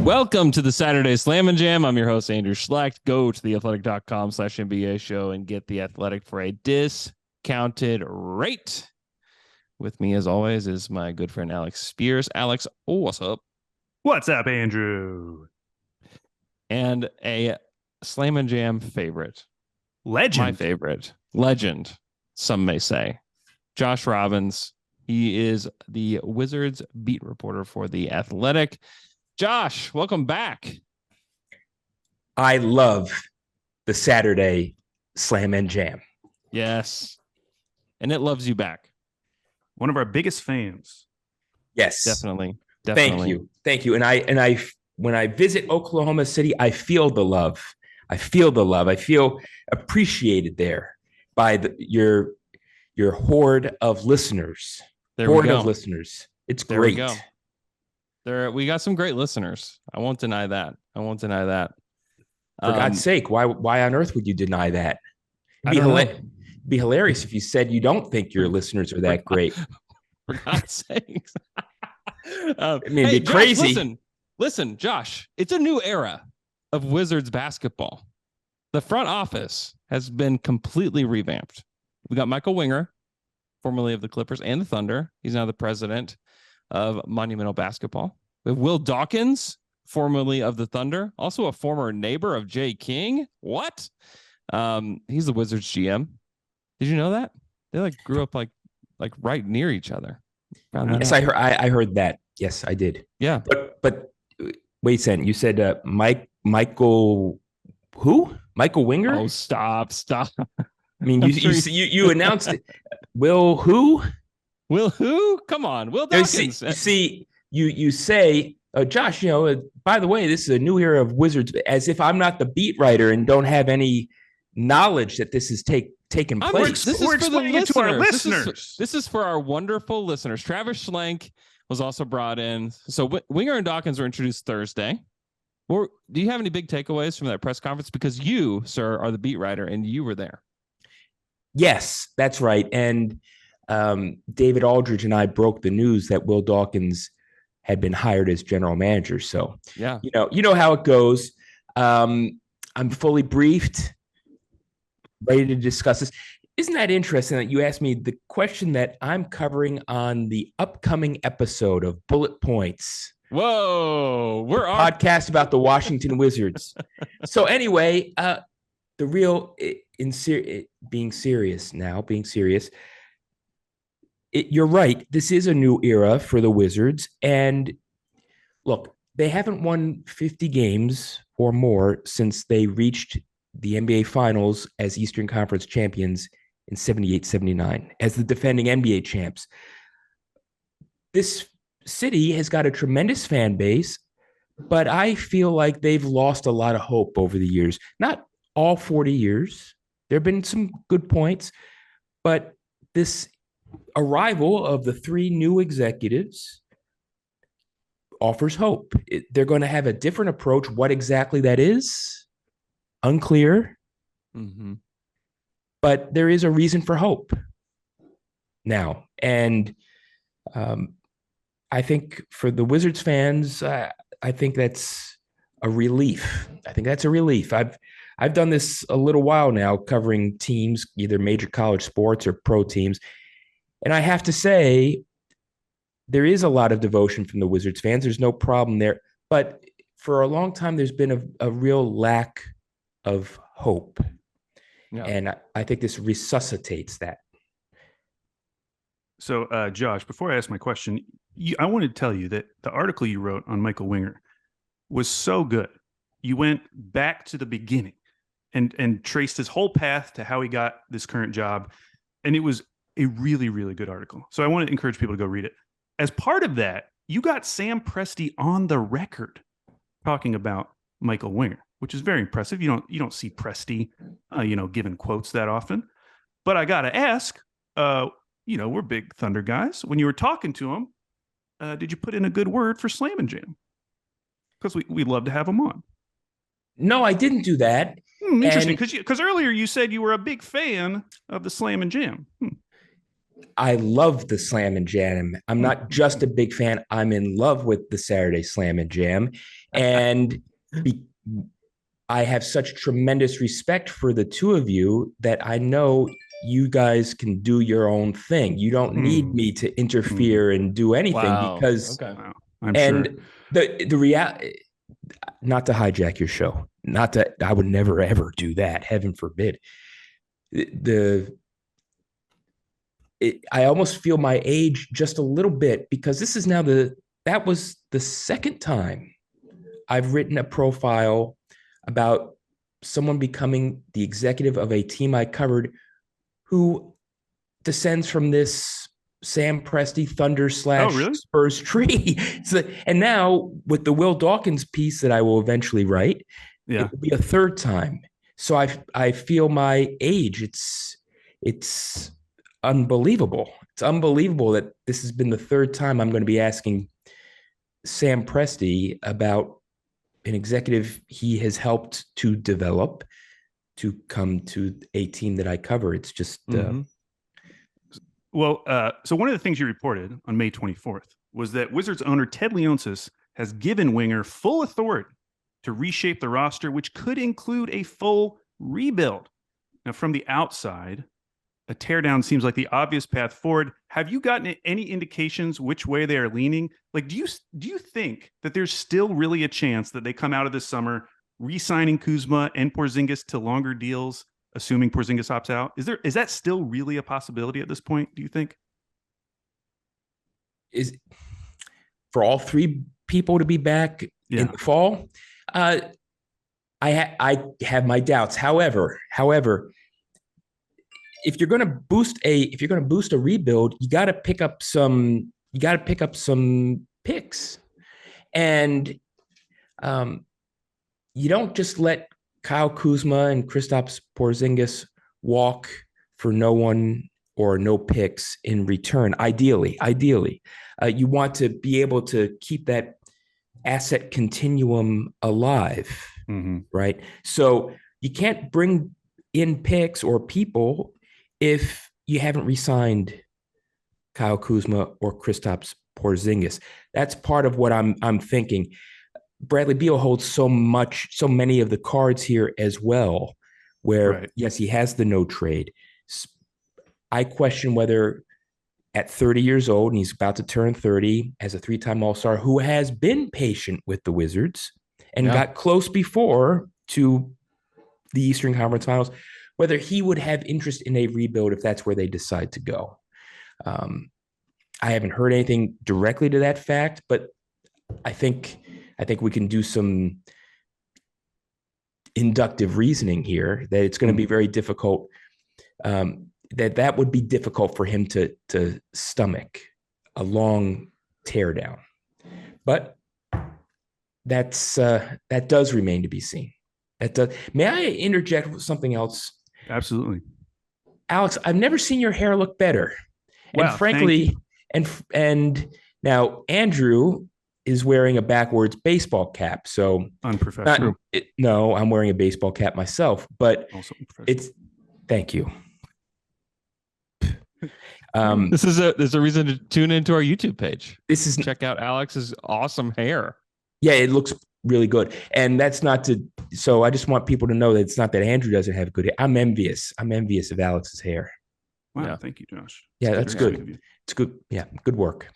Welcome to the Saturday Slam and Jam. I'm your host, Andrew Schlecht. Go to theathletic.com/NBA show and get The Athletic for a discounted rate. With me, as always, is my good friend, Alex Spears. Alex, what's up? What's up, Andrew? And a Slam and Jam favorite. Legend. My favorite. Legend, some may say. Josh Robbins. He is the Wizards beat reporter for The Athletic. Josh, welcome back. I love the Saturday Slam and Jam. Yes. And it loves you back. One of our biggest fans. Yes. Definitely. Thank you. And I when I visit Oklahoma City, I feel the love. I feel appreciated there by your horde of listeners. It's there great. We go. We got some great listeners. I won't deny that. For God's sake, why on earth would you deny that? Be hilarious if you said you don't think your listeners are that great. For God's sakes. It'd be crazy. Josh, listen, Josh, it's a new era of Wizards basketball. The front office has been completely revamped. We got Michael Winger, formerly of the Clippers and the Thunder. He's now the president of Monumental Basketball. We have Will Dawkins, formerly of the Thunder, also a former neighbor of Jay King. What? He's the Wizards GM. Did you know that? They grew up like right near each other. Yes, I heard that. Yes, I did. Yeah. But wait a second. You said Michael who? Michael Winger? Oh, stop. I mean, you announced it. Will who? Will who? Come on, Will Dawkins. You say, Josh, by the way, this is a new era of Wizards, as if I'm not the beat writer and don't have any knowledge that this is taking place. We're explaining it to our listeners. This is for our wonderful listeners. Travis Schlecht was also brought in. So Winger and Dawkins were introduced Thursday. Do you have any big takeaways from that press conference? Because you, sir, are the beat writer and you were there. Yes, that's right. And David Aldridge and I broke the news that Will Dawkins had been hired as general manager. So, yeah, you know how it goes. I'm fully briefed, ready to discuss this. Isn't that interesting that you asked me the question that I'm covering on the upcoming episode of Bullet Points? Whoa, we're on podcast about the Washington Wizards. So anyway, the real being serious, you're right. This is a new era for the Wizards. And look, they haven't won 50 games or more since they reached the NBA Finals as Eastern Conference champions in 78-79, as the defending NBA champs. This city has got a tremendous fan base, but I feel like they've lost a lot of hope over the years. Not all 40 years. There have been some good points, but this arrival of the three new executives offers hope. They're going to have a different approach. What exactly that is, unclear. Mm-hmm. But there is a reason for hope now. And I think for the Wizards fans, I think that's a relief. I've done this a little while now, covering teams, either major college sports or pro teams. And I have to say, there is a lot of devotion from the Wizards fans. There's no problem there. But for a long time, there's been a real lack of hope. Yeah. And I think this resuscitates that. So, Josh, before I ask my question, I want to tell you that the article you wrote on Michael Winger was so good. You went back to the beginning and traced his whole path to how he got this current job. And it was a really, really good article. So I want to encourage people to go read it. As part of that, you got Sam Presti on the record talking about Michael Winger, which is very impressive. You don't see Presti, giving quotes that often. But I got to ask, we're big Thunder guys. When you were talking to him, did you put in a good word for Slam and Jam? Because we'd love to have him on. No, I didn't do that. Interesting, because earlier you said you were a big fan of the Slam and Jam. I love the Slam and Jam. I'm not just a big fan. I'm in love with the Saturday Slam and Jam. And be, I have such tremendous respect for the two of you that I know you guys can do your own thing. You don't need me to interfere and do anything because okay. Wow. I'm and sure. the reality, not to hijack your show, not that I would never ever do that, heaven forbid. I almost feel my age just a little bit because this is now that was the second time I've written a profile about someone becoming the executive of a team I covered who descends from this Sam Presti Thunder Oh, slash really? Spurs tree. And now with the Will Dawkins piece that I will eventually write, Yeah. it will be a third time. So I feel my age. It's unbelievable. It's unbelievable that this has been the third time I'm going to be asking Sam Presti about an executive he has helped to develop to come to a team that I cover. It's just Well, so one of the things you reported on May 24th was that Wizards owner Ted Leonsis has given Winger full authority to reshape the roster, which could include a full rebuild. Now, from the outside, a teardown seems like the obvious path forward. Have you gotten any indications which way they are leaning? Like, do you think that there's still really a chance that they come out of this summer re-signing Kuzma and Porzingis to longer deals, assuming Porzingis opts out? Is that still really a possibility at this point, do you think? is for all three people to be back in the fall. I have my doubts. However, if you're going to boost a rebuild, you got to pick up some picks, and you don't just let Kyle Kuzma and Kristaps Porzingis walk for no one or no picks in return. Ideally, you want to be able to keep that asset continuum alive, right? So you can't bring in picks or people if you haven't re-signed Kyle Kuzma or Kristaps Porzingis. That's part of what I'm thinking. Bradley Beal holds so many of the cards here as well, where yes, he has the no trade. I question whether at 30 years old, and he's about to turn 30 as a three-time All-Star who has been patient with the Wizards and got close before to the Eastern Conference Finals, whether he would have interest in a rebuild if that's where they decide to go. I haven't heard anything directly to that fact, but I think we can do some inductive reasoning here that it's going to be very difficult. That would be difficult for him to stomach a long teardown, but that does remain to be seen. May I interject with something else? Absolutely. Alex, I've never seen your hair look better. Wow, and frankly, and now Andrew is wearing a backwards baseball cap. So unprofessional. No, I'm wearing a baseball cap myself, but also thank you. There's a reason to tune into our YouTube page. Check out Alex's awesome hair. Yeah, it looks really good. And that's not to, so I just want people to know that it's not that Andrew doesn't have good hair. I'm envious of Alex's hair. Wow. Thank you, Josh. That's good. It's good. Yeah. Good work.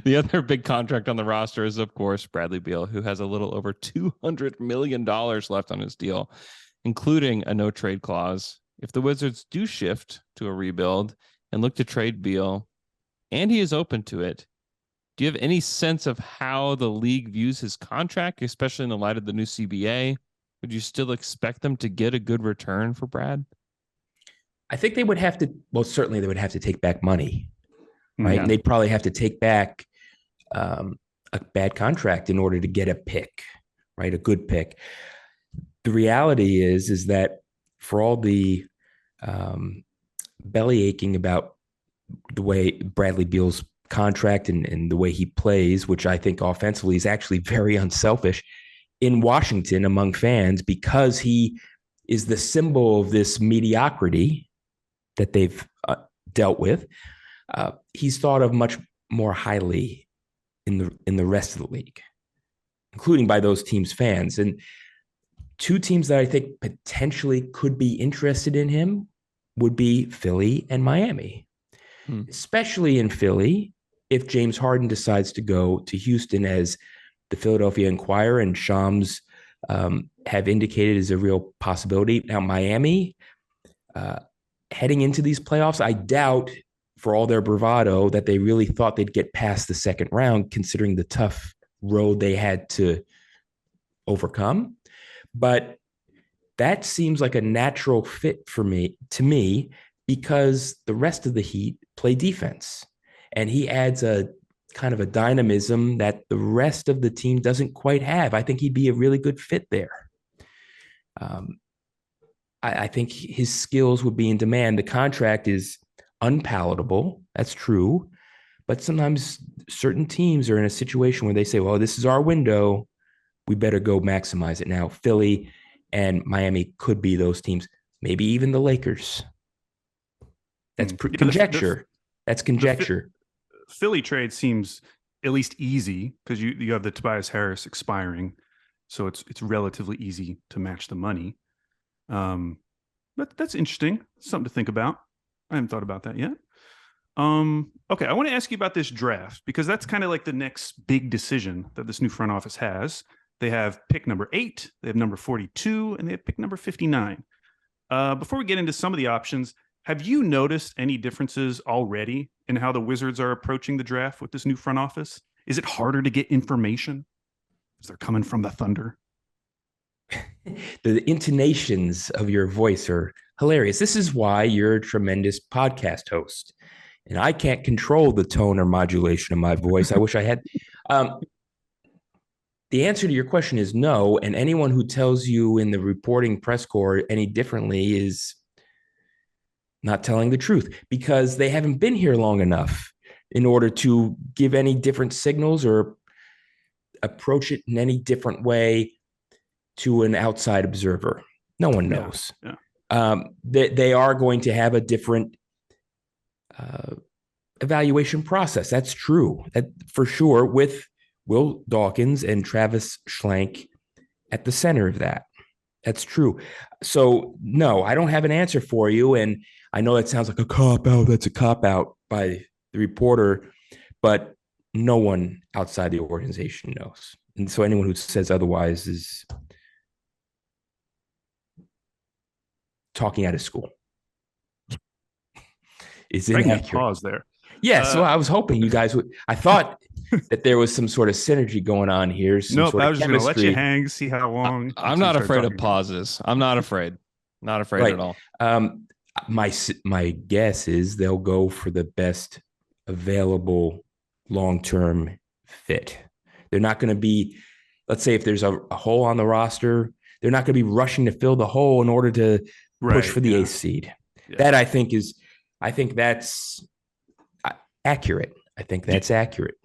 The other big contract on the roster is, of course, Bradley Beal, who has a little over $200 million left on his deal, including a no trade clause. If the Wizards do shift to a rebuild and look to trade Beal, and he is open to it, do you have any sense of how the league views his contract, especially in the light of the new CBA? Would you still expect them to get a good return for Brad? I think they would have to, well, certainly they would have to take back money, right? Yeah. And they'd probably have to take back a bad contract in order to get a pick, right? A good pick. The reality is that for all the belly aching about the way Bradley Beal's contract and the way he plays, which I think offensively is actually very unselfish in Washington among fans, because he is the symbol of this mediocrity that they've dealt with, he's thought of much more highly in the rest of the league, including by those teams' fans. And two teams that I think potentially could be interested in him would be Philly and Miami, especially in Philly. If James Harden decides to go to Houston, as the Philadelphia Inquirer and Shams have indicated is a real possibility. Now, Miami, heading into these playoffs, I doubt, for all their bravado, that they really thought they'd get past the second round, considering the tough road they had to overcome. But that seems like a natural fit to me, because the rest of the Heat play defense. And he adds a kind of a dynamism that the rest of the team doesn't quite have. I think he'd be a really good fit there. I think his skills would be in demand. The contract is unpalatable. That's true. But sometimes certain teams are in a situation where they say, well, this is our window. We better go maximize it now. Philly and Miami could be those teams. Maybe even the Lakers. That's conjecture. That's conjecture. Philly trade seems at least easy because you have the Tobias Harris expiring, so it's relatively easy to match the money. But that's interesting. Something to think about. I haven't thought about that yet. Okay, I want to ask you about this draft, because that's kind of like the next big decision that this new front office has. They have pick number 8, they have number 42, and they have pick number 59. Before we get into some of the options, have you noticed any differences already in how the Wizards are approaching the draft with this new front office? Is it harder to get information as they're coming from the Thunder? The intonations of your voice are hilarious. This is why you're a tremendous podcast host. And I can't control the tone or modulation of my voice. I wish I had. The answer to your question is no. And anyone who tells you in the reporting press corps any differently is not telling the truth, because they haven't been here long enough in order to give any different signals or approach it in any different way to an outside observer. No one knows. Yeah. They are going to have a different evaluation process. That's true. That for sure, with Will Dawkins and Travis Schlecht at the center of that. That's true. So no, I don't have an answer for you. And I know that sounds like a cop-out. That's a cop-out by the reporter, but no one outside the organization knows. And so anyone who says otherwise is talking out of school. Is inaccurate. Pause there. Yes, well, I was hoping you guys would. I thought that there was some sort of synergy going on here. Nope, I was just going to let you hang, see how long. I'm not afraid of pauses. I'm not afraid. Not afraid right. at all. My guess is they'll go for the best available long-term fit. They're not going to be, let's say if there's a hole on the roster, they're not going to be rushing to fill the hole in order to push for the 8th seed. Yeah. That I think that's accurate. I think that's accurate.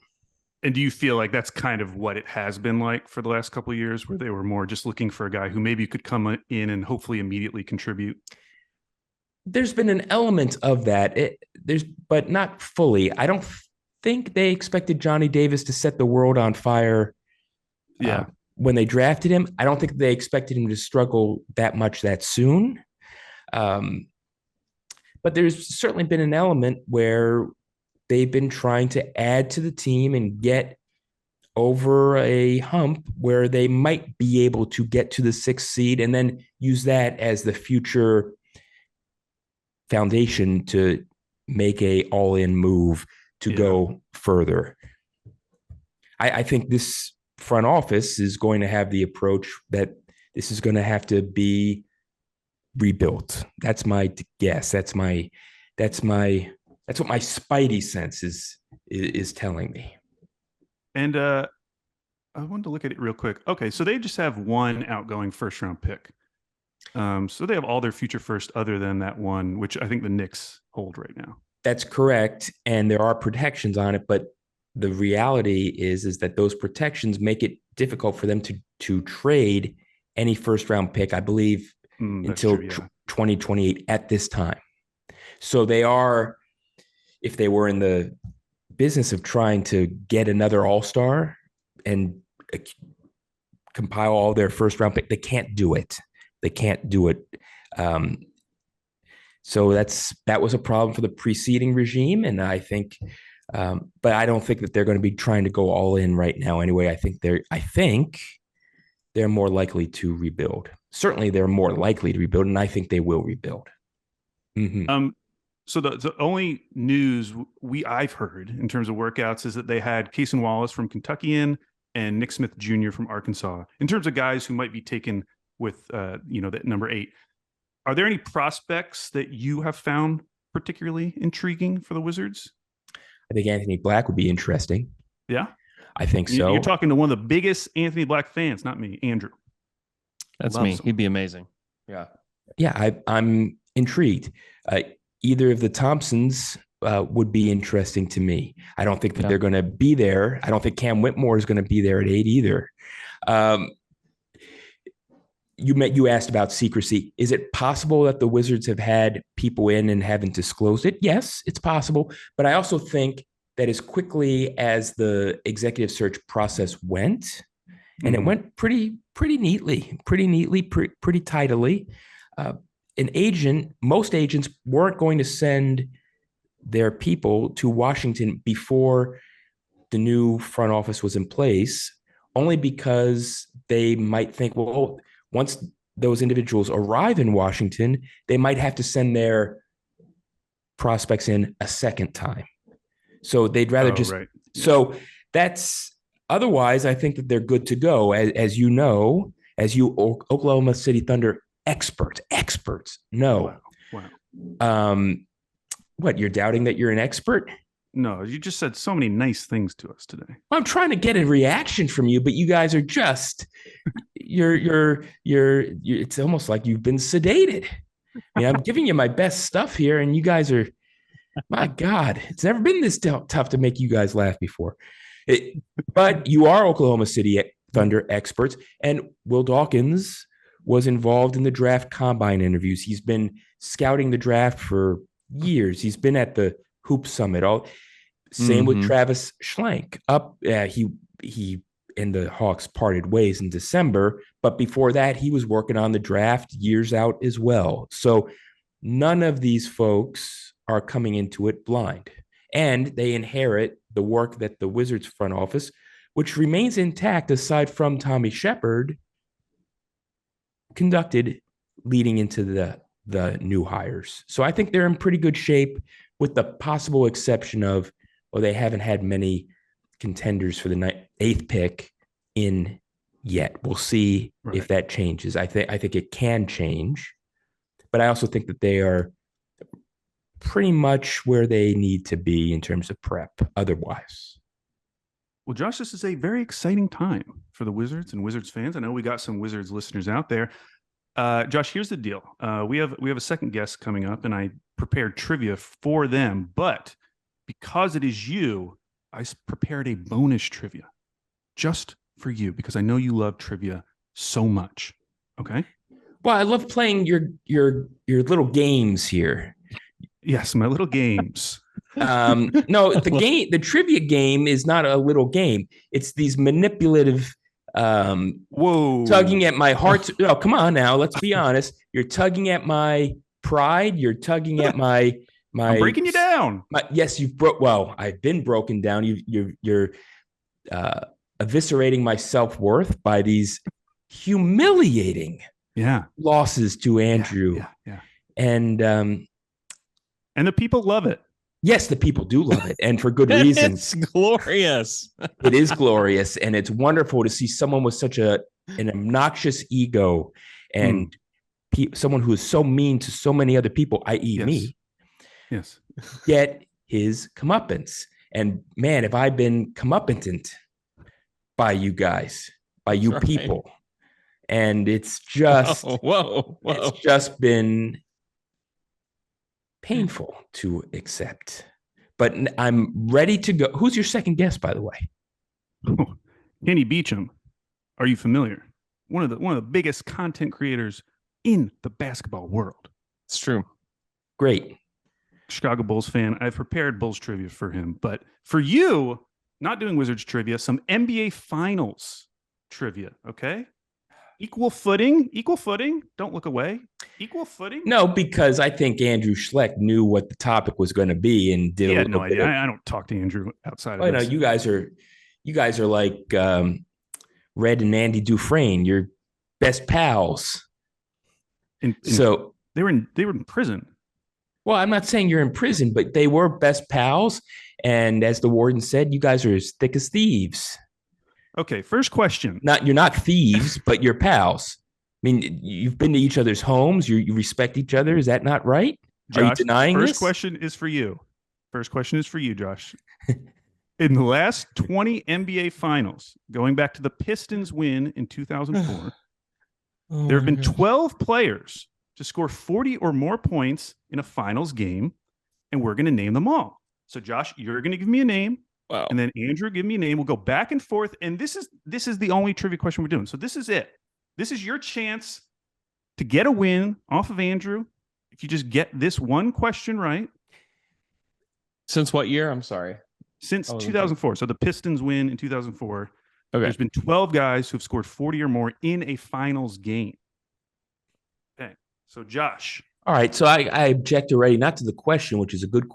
And do you feel like that's kind of what it has been like for the last couple of years, where they were more just looking for a guy who maybe could come in and hopefully immediately contribute? There's been an element of that, but not fully. I don't think they expected Johnny Davis to set the world on fire. When they drafted him, I don't think they expected him to struggle that much that soon. But there's certainly been an element where they've been trying to add to the team and get over a hump where they might be able to get to the 6th seed and then use that as the future foundation to make a all-in move to go further. I think this front office is going to have the approach that this is going to have to be rebuilt. That's my guess. That's what my spidey sense is telling me. And I wanted to look at it real quick. Okay, so they just have one outgoing first-round pick. So they have all their future first other than that one, which I think the Knicks hold right now. That's correct. And there are protections on it, but the reality is that those protections make it difficult for them to trade any first-round pick, I believe, until 2028 at this time. So they are if they were in the business of trying to get another all-star and compile all their first round pick, they can't do it. They can't do it. So that was a problem for the preceding regime. And I think, but I don't think that they're going to be trying to go all in right now anyway. I think they're more likely to rebuild. Certainly they're more likely to rebuild, and I think they will rebuild. Mm-hmm. So the only news I've heard in terms of workouts is that they had Cason Wallace from Kentucky in and Nick Smith Jr. from Arkansas. In terms of guys who might be taken with that number 8, are there any prospects that you have found particularly intriguing for the Wizards? I think Anthony Black would be interesting. Yeah, I think so. You're talking to one of the biggest Anthony Black fans, not me, Andrew. That's me. He'd be amazing. Yeah. Yeah, I'm intrigued. Either of the Thompsons would be interesting to me. I don't think that they're going to be there. I don't think Cam Whitmore is going to be there at 8 either. You asked about secrecy. Is it possible that the Wizards have had people in and haven't disclosed it? Yes, it's possible. But I also think that as quickly as the executive search process went, and it went pretty neatly, pretty tidily. Most agents weren't going to send their people to Washington before the new front office was in place, only because they might think, well, once those individuals arrive in Washington, they might have to send their prospects in a second time. So they'd rather right. So that's otherwise, I think that they're good to go. As you know, as you Oklahoma City Thunder experts know. Wow. What, you're doubting that you're an expert? No, you just said so many nice things to us today. I'm trying to get a reaction from you, but you guys are just you're it's almost like you've been sedated. I mean, I'm giving you my best stuff here, and you guys are, my God, it's never been this tough to make you guys laugh before. But you are Oklahoma City Thunder experts, and Will Dawkins was involved in the draft combine interviews. He's been scouting the draft for years. He's been at the Hoop Summit. Same with Travis Schlecht. He and the Hawks parted ways in December, but before that, he was working on the draft years out as well. So none of these folks are coming into it blind, and they inherit the work that the Wizards front office, which remains intact aside from Tommy Shepard, conducted leading into the new hires. So I think they're in pretty good shape, with the possible exception of, they haven't had many contenders for the 8th pick in yet. We'll see if that changes. I think it can change, but I also think that they are pretty much where they need to be in terms of prep otherwise. Well, Josh, this is a very exciting time for the Wizards and Wizards fans. I know we got some Wizards listeners out there. Josh, here's the deal. We have a second guest coming up, and I prepared trivia for them, but because it is you, I prepared a bonus trivia just for you, because I know you love trivia so much. Okay. Well, I love playing your little games here. Yes, my little games. No, the trivia game is not a little game. It's these manipulative, tugging at my heart. Oh, come on now. Let's be honest. You're tugging at my pride. You're tugging at my I'm breaking you down. Yes, I've been broken down. You're eviscerating my self-worth by these humiliating losses to Andrew. Yeah. And the people love it. Yes, the people do love it, and for good reasons. It's glorious. It is glorious, and it's wonderful to see someone with such an obnoxious ego, and someone who is so mean to so many other people, i.e. me. Yes. Get his comeuppance. And man, have I been comeuppant by you guys, by you people. And it's just, it's just been painful to accept. But I'm ready to go. Who's your second guest, by the way? Kenny Beecham. Are you familiar? One of the biggest content creators in the basketball world. It's true. Great. Chicago Bulls fan. I've prepared Bulls trivia for him. But for you, not doing Wizards trivia, some NBA Finals trivia, okay? Equal footing. Don't look away. Equal footing. No, because I think Andrew Schlecht knew what the topic was going to be and did He a had little no bit. idea. I don't talk to Andrew outside of No, this. you guys are like Red and Andy Dufresne. You're best pals. So they were in prison. Well, I'm not saying you're in prison, but they were best pals. And as the warden said, you guys are as thick as thieves. Okay, first question. You're not thieves, but you're pals. I mean, you've been to each other's homes. You respect each other. Is that not right? Josh, are you denying first this? question is for you. First question is for you, Josh. In the last 20 NBA Finals, going back to the Pistons win in 2004, there have been 12 players to score 40 or more points in a Finals game, and we're going to name them all. So, Josh, you're going to give me a name. Wow. And then Andrew, give me a name. We'll go back and forth. And this is the only trivia question we're doing. So this is it. This is your chance to get a win off of Andrew. If you just get this one question right. Since what year? I'm sorry. Since 2004. So the Pistons win in 2004. Okay. There's been 12 guys who've scored 40 or more in a finals game. Okay. So Josh. All right. So I object already, not to the question, which is a good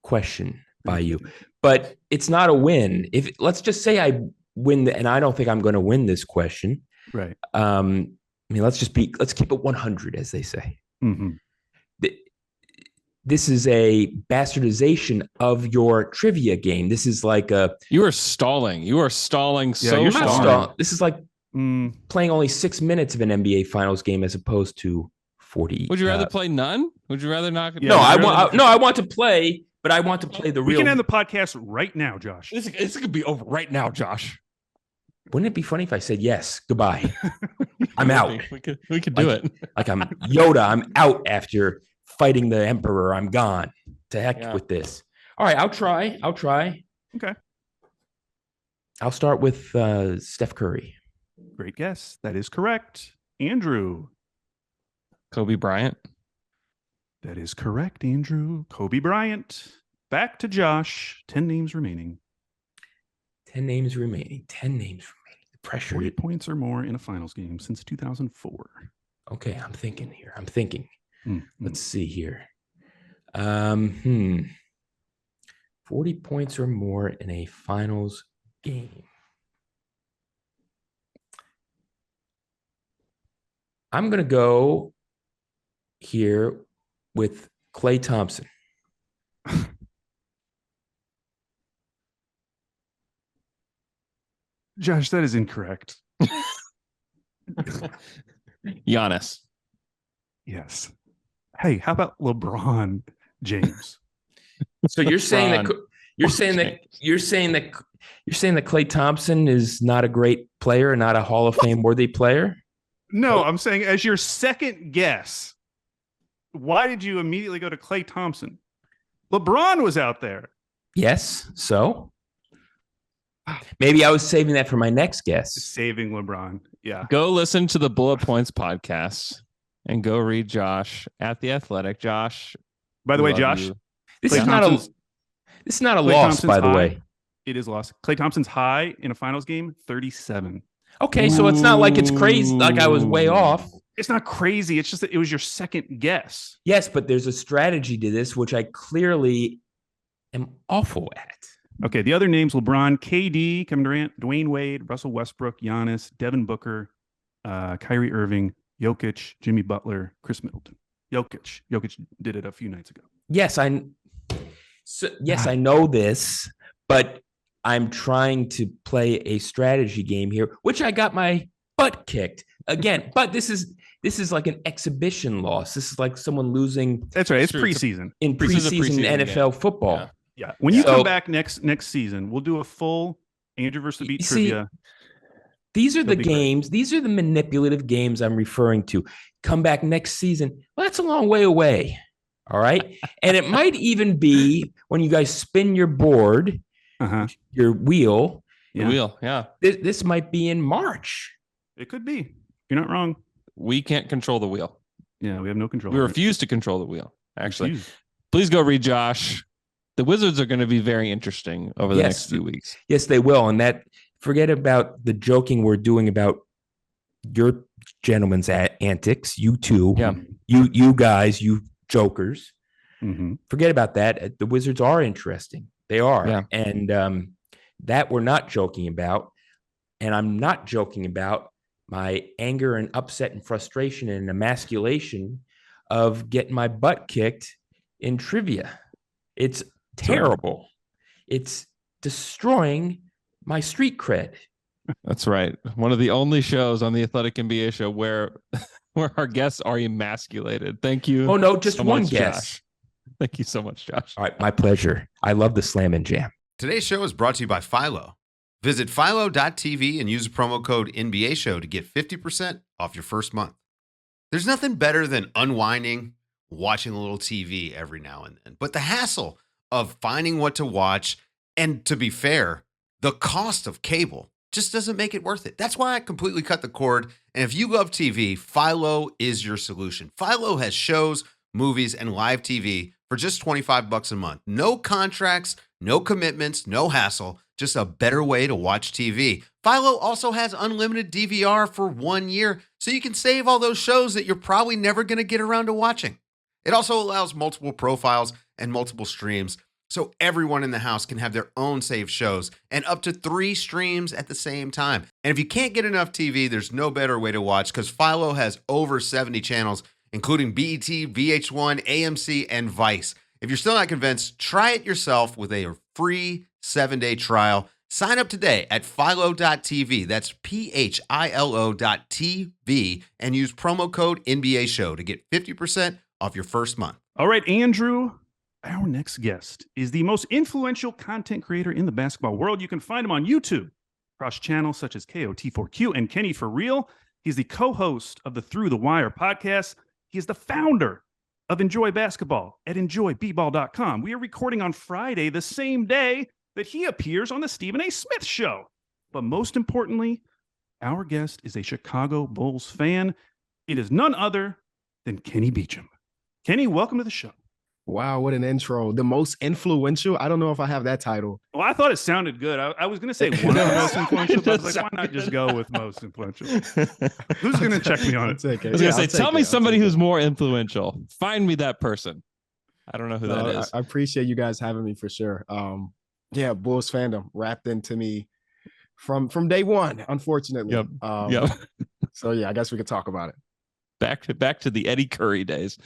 question by you, but it's not a win. If let's just say I win, and I don't think I'm going to win this question. Right. I mean, let's keep it 100, as they say. Mm-hmm. This is a bastardization of your trivia game. This is like you are stalling. You are stalling. Yeah, so you're much. stalling. This is like playing only 6 minutes of an NBA Finals game as opposed to 40. Would you rather play none? Would you rather not? Yeah, No, I want to play, but I want to play the We real. can end the podcast right now, Josh. This could be over right now, Josh. Wouldn't it be funny if I said yes? Goodbye. I'm out. We could do it. Like I'm Yoda. I'm out after fighting the Emperor. I'm gone. To heck with this. All right, I'll try. Okay. I'll start with Steph Curry. Great guess. That is correct. Andrew. Kobe Bryant. That is correct, Andrew. Kobe Bryant. Back to Josh. 10 names remaining. 10 names remaining. The pressure. 40 points or more in a finals game since 2004. Okay, I'm thinking here. Let's see here. 40 points or more in a finals game. I'm going to go here with Klay Thompson. Josh, that is incorrect. Giannis. Yes. Hey, how about LeBron James? So you're saying that Klay Thompson is not a great player, not a Hall of Fame worthy player? No, I'm saying as your second guess, why did you immediately go to Klay Thompson? LeBron was out there. Yes. So maybe I was saving that for my next guess. Saving LeBron. Yeah. Go listen to the Bullet Points podcast and go read Josh at The Athletic. Josh. By the way, Josh, this is not a loss, by the way. It is lost. Klay Thompson's high in a finals game, 37. Okay, so it's not like it's crazy, like I was way off. It's not crazy. It's just that it was your second guess. Yes, but there's a strategy to this, which I clearly am awful at. Okay, the other names: LeBron, KD, Kevin Durant, Dwayne Wade, Russell Westbrook, Giannis, Devin Booker, Kyrie Irving, Jokic, Jimmy Butler, Chris Middleton. Jokic did it a few nights ago. Yes, I know this, but I'm trying to play a strategy game here, which I got my butt kicked again. But this is like an exhibition loss. This is like someone losing. That's right. It's preseason. In preseason NFL football. Yeah. When you come back next season, we'll do a full Andrew versus the Beat trivia. These are the games. These are the manipulative games I'm referring to. Come back next season. Well, that's a long way away. All right. And it might even be when you guys spin your board, your wheel. The wheel. Yeah. This might be in March. It could be. You're not wrong. We can't control the wheel. Yeah. We have no control. We refuse to control the wheel. actually. Confused. Please go read Josh. The Wizards are going to be very interesting over the next few weeks. Yes, they will. And forget about the joking we're doing about your gentlemen's antics. You two, you guys, you jokers. Mm-hmm. Forget about that. The Wizards are interesting. They are. Yeah. And that we're not joking about. And I'm not joking about my anger and upset and frustration and emasculation of getting my butt kicked in trivia. It's terrible. It's destroying my street cred. That's right. One of the only shows on the Athletic NBA show where our guests are emasculated. Thank you. Oh, no, just so one much, guest. Josh. Thank you so much, Josh. All right, my pleasure. I love the Slam and Jam. Today's show is brought to you by Philo. Visit philo.tv and use the promo code NBA Show to get 50% off your first month. There's nothing better than unwinding, watching a little TV every now and then. But the hassle of finding what to watch, and to be fair, the cost of cable just doesn't make it worth it. That's why I completely cut the cord. And if you love TV, Philo is your solution. Philo has shows, movies, and live TV for just $25 a month. No contracts, no commitments, no hassle, just a better way to watch TV. Philo also has unlimited DVR for 1 year, so you can save all those shows that you're probably never going to get around to watching. It also allows multiple profiles and multiple streams, so everyone in the house can have their own saved shows and up to 3 streams at the same time. And if you can't get enough TV, there's no better way to watch because Philo has over 70 channels, including BET, VH1, AMC, and Vice. If you're still not convinced, try it yourself with a free 7-day trial. Sign up today at philo.tv. That's philo.tv and use promo code NBA Show to get 50% off your first month. All right, Andrew, our next guest is the most influential content creator in the basketball world. You can find him on YouTube across channels such as KOT4Q and Kenny For Real. He's the co-host of the Through the Wire podcast. He is the founder of Enjoy Basketball at enjoyball.com. We are recording on Friday, the same day that he appears on the Stephen A. Smith Show. But most importantly, our guest is a Chicago Bulls fan. It is none other than Kenny Beecham. Kenny, welcome to the show. Wow, what an intro. The most influential. I don't know if I have that title. Well, I thought it sounded good. I was going to say one of the most influential, but I was like, why not just go with most influential? Who's going to check me on it? I was going to say, tell me somebody who's more influential. Find me that person. I don't know who that is. I appreciate you guys having me for sure. Yeah, Bulls fandom wrapped into me from day one, unfortunately. Yep. So yeah, I guess we could talk about it. Back to the Eddie Curry days.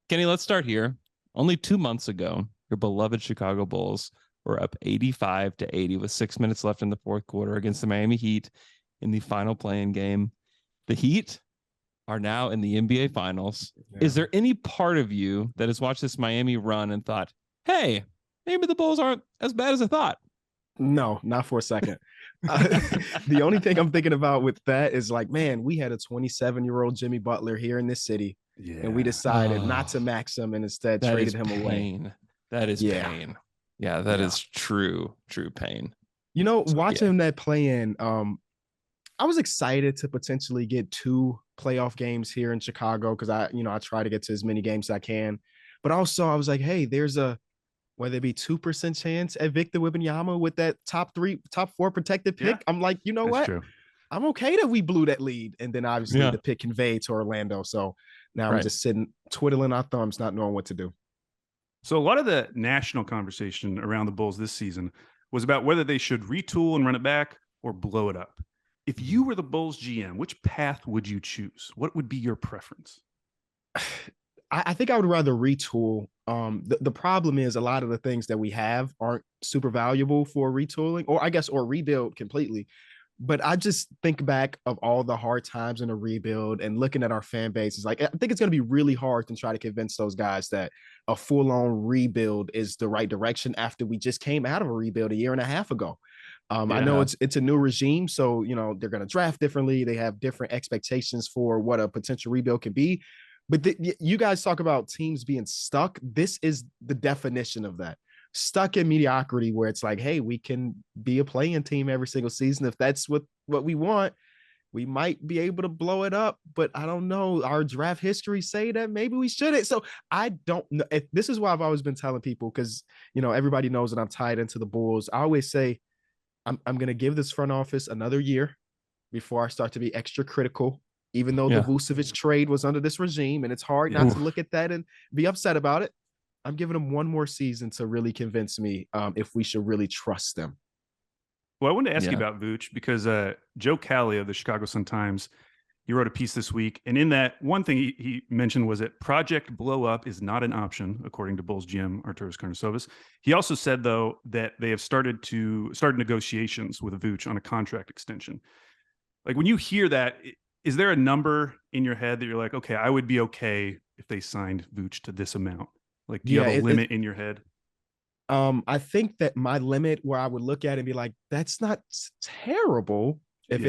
Kenny, let's start here. Only 2 months ago, your beloved Chicago Bulls were up 85-80 with 6 minutes left in the fourth quarter against the Miami Heat in the final play-in game. The Heat are now in the NBA Finals. Yeah. Is there any part of you that has watched this Miami run and thought, hey, maybe the Bulls aren't as bad as I thought? No, not for a second. The only thing I'm thinking about with that is like, man, we had a 27-year-old Jimmy Butler here in this city. Yeah. And we decided not to max him and instead traded him away. That is pain. Yeah, that is true pain. You know, watching that play in, I was excited to potentially get 2 playoff games here in Chicago because I try to get to as many games as I can. But also I was like, hey, there's a whether it be 2% chance at Victor Wembanyama with that top 4 protected pick. Yeah. I'm like, you know what? True. I'm okay that we blew that lead. And then obviously the pick conveyed to Orlando. So now we're just sitting, twiddling our thumbs, not knowing what to do. So a lot of the national conversation around the Bulls this season was about whether they should retool and run it back or blow it up. If you were the Bulls GM, which path would you choose? What would be your preference? I think I would rather retool. The problem is a lot of the things that we have aren't super valuable for retooling or rebuild completely. But I just think back of all the hard times in a rebuild and looking at our fan base. It's like, I think it's going to be really hard to try to convince those guys that a full-on rebuild is the right direction after we just came out of a rebuild a year and a half ago. I know it's a new regime, so, they're going to draft differently. They have different expectations for what a potential rebuild can be. But you guys talk about teams being stuck. This is the definition of that. Stuck in mediocrity where it's like, hey, we can be a play-in team every single season. If that's what we want, we might be able to blow it up, but I don't know. Our draft history say that maybe we shouldn't. So I don't know. This is why I've always been telling people, because, everybody knows that I'm tied into the Bulls. I always say I'm going to give this front office another year before I start to be extra critical, even though the Vucevic trade was under this regime, and it's hard not to look at that and be upset about it. I'm giving them one more season to really convince me if we should really trust them. Well, I wanted to ask you about Vooch because Joe Cali of the Chicago Sun-Times, he wrote a piece this week. And in that, one thing he mentioned was that Project Blow Up is not an option, according to Bulls GM Arturas Karnisovas. He also said, though, that they have started negotiations with Vooch on a contract extension. Like, when you hear that, is there a number in your head that you're like, okay, I would be okay if they signed Vooch to this amount? Like, do you have a limit in your head? I think that my limit where I would look at it and be like, that's not terrible if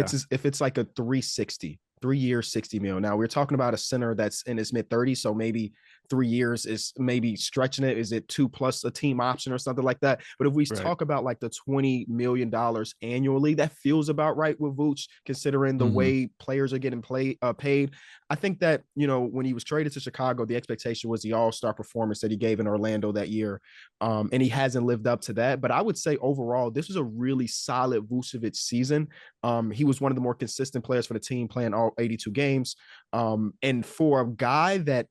it's like a 360, 3 years, 60 mil. Now we're talking about a center that's in his mid 30s. So maybe 3 years is maybe stretching it. Is it 2 plus a team option or something like that? But if we talk about like the $20 million annually, that feels about right with Vooch, considering the way players are getting paid. I think that, when he was traded to Chicago, the expectation was the all-star performance that he gave in Orlando that year. And he hasn't lived up to that. But I would say overall, this was a really solid Vucevic season. He was one of the more consistent players for the team, playing all 82 games. And for a guy that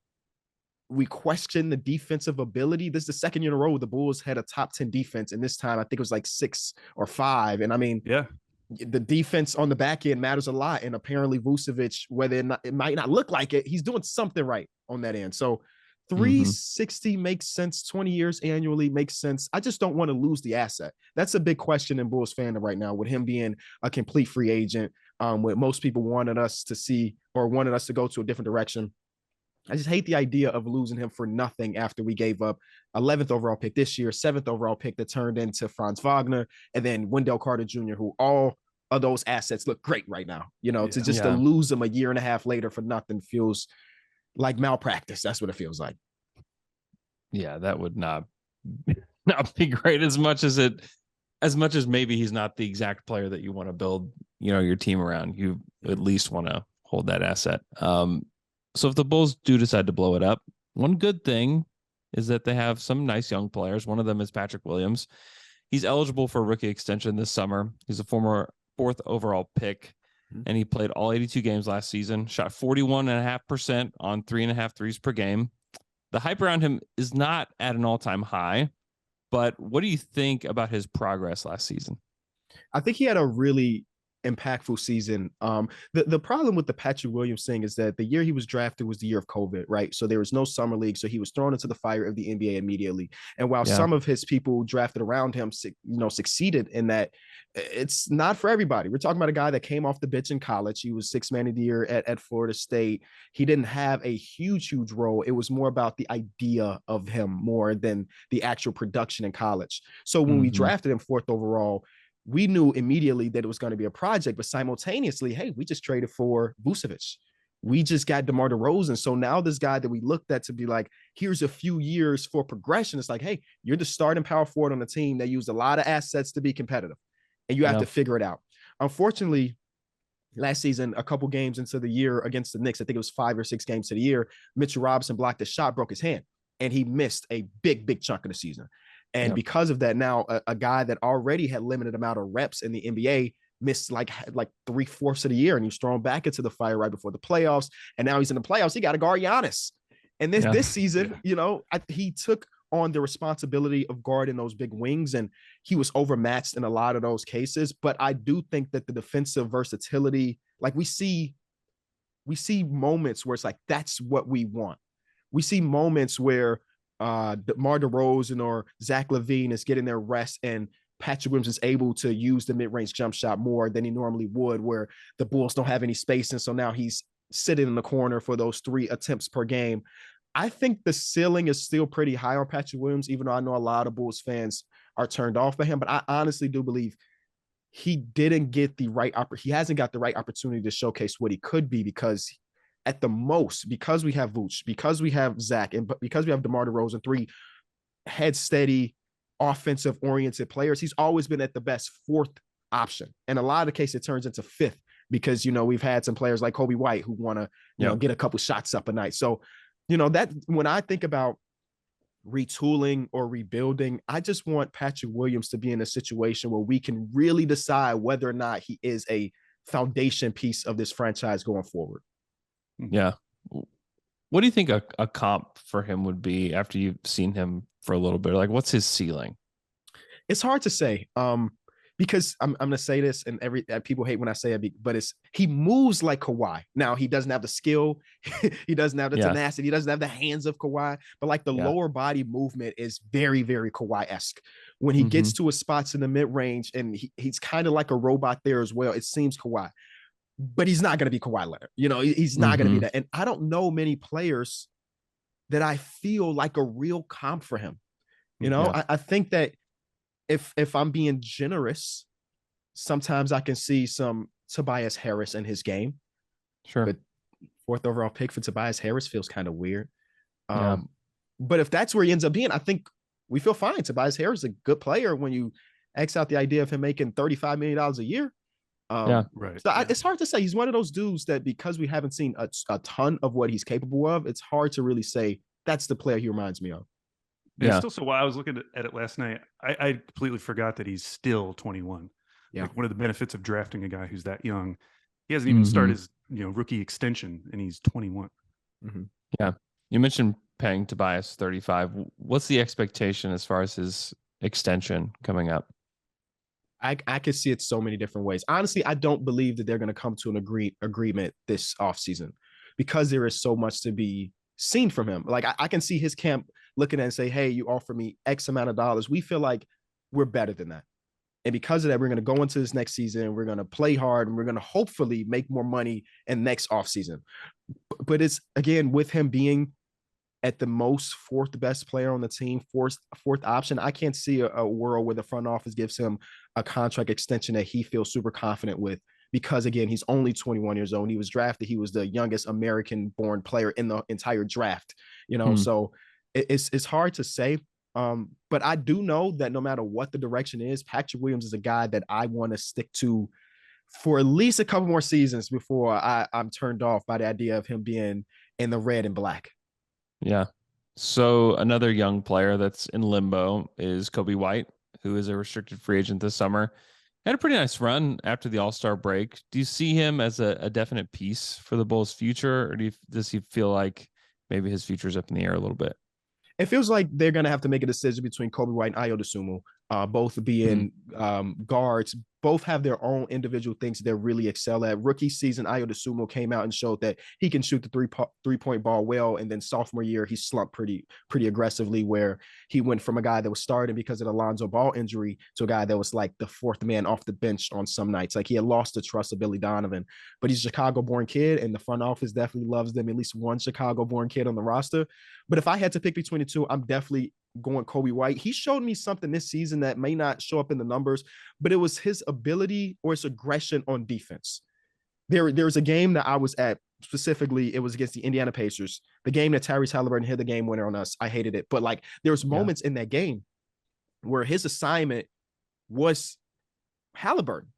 we question the defensive ability, this is the second year in a row the Bulls had a top 10 defense. And this time, I think it was like 6 or 5. And I mean, the defense on the back end matters a lot. And apparently Vucevic, whether or not it might not look like it, he's doing something right on that end. So 360 makes sense. 20 years annually makes sense. I just don't want to lose the asset. That's a big question in Bulls fandom right now, with him being a complete free agent, with most people wanted us to see or wanted us to go to a different direction. I just hate the idea of losing him for nothing after we gave up 11th overall pick this year, 7th overall pick that turned into Franz Wagner, and then Wendell Carter Jr., who all of those assets look great right now. To lose them a year and a half later for nothing feels like malpractice. That's what it feels like. Yeah, that would not be great, as much as maybe he's not the exact player that you want to build, your team around. You at least want to hold that asset. So if the Bulls do decide to blow it up, one good thing is that they have some nice young players. One of them is Patrick Williams. He's eligible for a rookie extension this summer. He's a former 4th overall pick, and he played all 82 games last season, shot 41.5% on 3.5 threes per game. The hype around him is not at an all-time high, but what do you think about his progress last season? I think he had a really impactful season. The problem with the Patrick Williams thing is that the year he was drafted was the year of COVID, right? So there was no summer league, so he was thrown into the fire of the NBA immediately. And while some of his people drafted around him, succeeded in that, it's not for everybody. We're talking about a guy that came off the bench in college. He was 6th man of the year at Florida State. He didn't have a huge role. It was more about the idea of him more than the actual production in college. So when we drafted him 4th overall, we knew immediately that it was going to be a project, but simultaneously, hey, we just traded for Vucevic. We just got DeMar DeRozan. So now this guy that we looked at to be like, here's a few years for progression. It's like, hey, you're the starting power forward on a team that used a lot of assets to be competitive, and you have to figure it out. Unfortunately, last season, a couple games into the year against the Knicks, I think it was 5 or 6 games to the year, Mitchell Robinson blocked a shot, broke his hand, and he missed a big chunk of the season. And because of that, now a guy that already had limited amount of reps in the NBA missed like 3/4 of the year, and he was thrown back into the fire right before the playoffs. And now he's in the playoffs. He got to guard Giannis. And this season, he took on the responsibility of guarding those big wings, and he was overmatched in a lot of those cases. But I do think that the defensive versatility, like we see moments where it's like, that's what we want. We see moments where DeMar DeRozan or Zach LaVine is getting their rest, and Patrick Williams is able to use the mid-range jump shot more than he normally would, where the Bulls don't have any space. And so now he's sitting in the corner for those 3 attempts per game. I think the ceiling is still pretty high on Patrick Williams, even though I know a lot of Bulls fans are turned off by him. But I honestly do believe he didn't get he hasn't got the right opportunity to showcase what he could be, because at the most, because we have Vooch, because we have Zach, and because we have DeMar DeRozan, 3 head steady, offensive oriented players, he's always been at the best 4th option. And a lot of the case, it turns into 5th because, you know, we've had some players like Kobe White who want to, you know, get a couple shots up a night. So, you know, that when I think about retooling or rebuilding, I just want Patrick Williams to be in a situation where we can really decide whether or not he is a foundation piece of this franchise going forward. Yeah. What do you think a comp for him would be after you've seen him for a little bit? Like, what's his ceiling? It's hard to say. Because I'm going to say this, and people hate when I say it, but he moves like Kawhi. Now, he doesn't have the skill, he doesn't have the tenacity, he doesn't have the hands of Kawhi, but like the lower body movement is very, very Kawhi-esque. When he gets to his spots in the mid-range, and he's kind of like a robot there as well, it seems Kawhi. But he's not going to be Kawhi Leonard. You know, he's not going to be that. And I don't know many players that I feel like a real comp for him. You know, I think that if I'm being generous, sometimes I can see some Tobias Harris in his game. Sure. But 4th overall pick for Tobias Harris feels kind of weird. But if that's where he ends up being, I think we feel fine. Tobias Harris is a good player when you X out the idea of him making $35 million a year. Right. So it's hard to say. He's one of those dudes that because we haven't seen a ton of what he's capable of, it's hard to really say that's the player he reminds me of. Yeah. Still, so while I was looking at it last night, I completely forgot that he's still 21. Yeah. Like one of the benefits of drafting a guy who's that young, he hasn't even started his rookie extension, and he's 21. Yeah. You mentioned paying Tobias 35. What's the expectation as far as his extension coming up? I could see it so many different ways. Honestly, I don't believe that they're going to come to an agreement this offseason because there is so much to be seen from him. Like I can see his camp looking at it and say, hey, you offer me X amount of dollars. We feel like we're better than that. And because of that, we're going to go into this next season. We're going to play hard, and we're going to hopefully make more money in next offseason. But it's, again, with him being at the most 4th best player on the team, fourth option, I can't see a world where the front office gives him a contract extension that he feels super confident with. Because, again, he's only 21 years old. And he was drafted. He was the youngest American-born player in the entire draft. You know, so it's hard to say. But I do know that no matter what the direction is, Patrick Williams is a guy that I want to stick to for at least a couple more seasons before I'm turned off by the idea of him being in the red and black. Yeah. So another young player that's in limbo is Kobe White, who is a restricted free agent this summer. Had a pretty nice run after the All-Star break. Do you see him as a definite piece for the Bulls' future, or does he feel like maybe his future's up in the air a little bit? It feels like they're going to have to make a decision between Kobe White and Ayo Dosunmu, both being guards. Both have their own individual things they're really excel at. Rookie season, Ayo Dosunmu came out and showed that he can shoot the three-point ball well. And then sophomore year, he slumped pretty aggressively, where he went from a guy that was starting because of the Lonzo Ball injury to a guy that was like the 4th man off the bench on some nights. Like he had lost the trust of Billy Donovan. But he's a Chicago-born kid, and the front office definitely loves them. At least one Chicago-born kid on the roster. But if I had to pick between the two, I'm definitely going Kobe White. He showed me something this season that may not show up in the numbers, but it was his ability or his aggression on defense. There was a game that I was at, specifically, it was against the Indiana Pacers, the game that Tyrese Halliburton hit the game winner on us. I hated it. But like there was moments in that game where his assignment was Halliburton.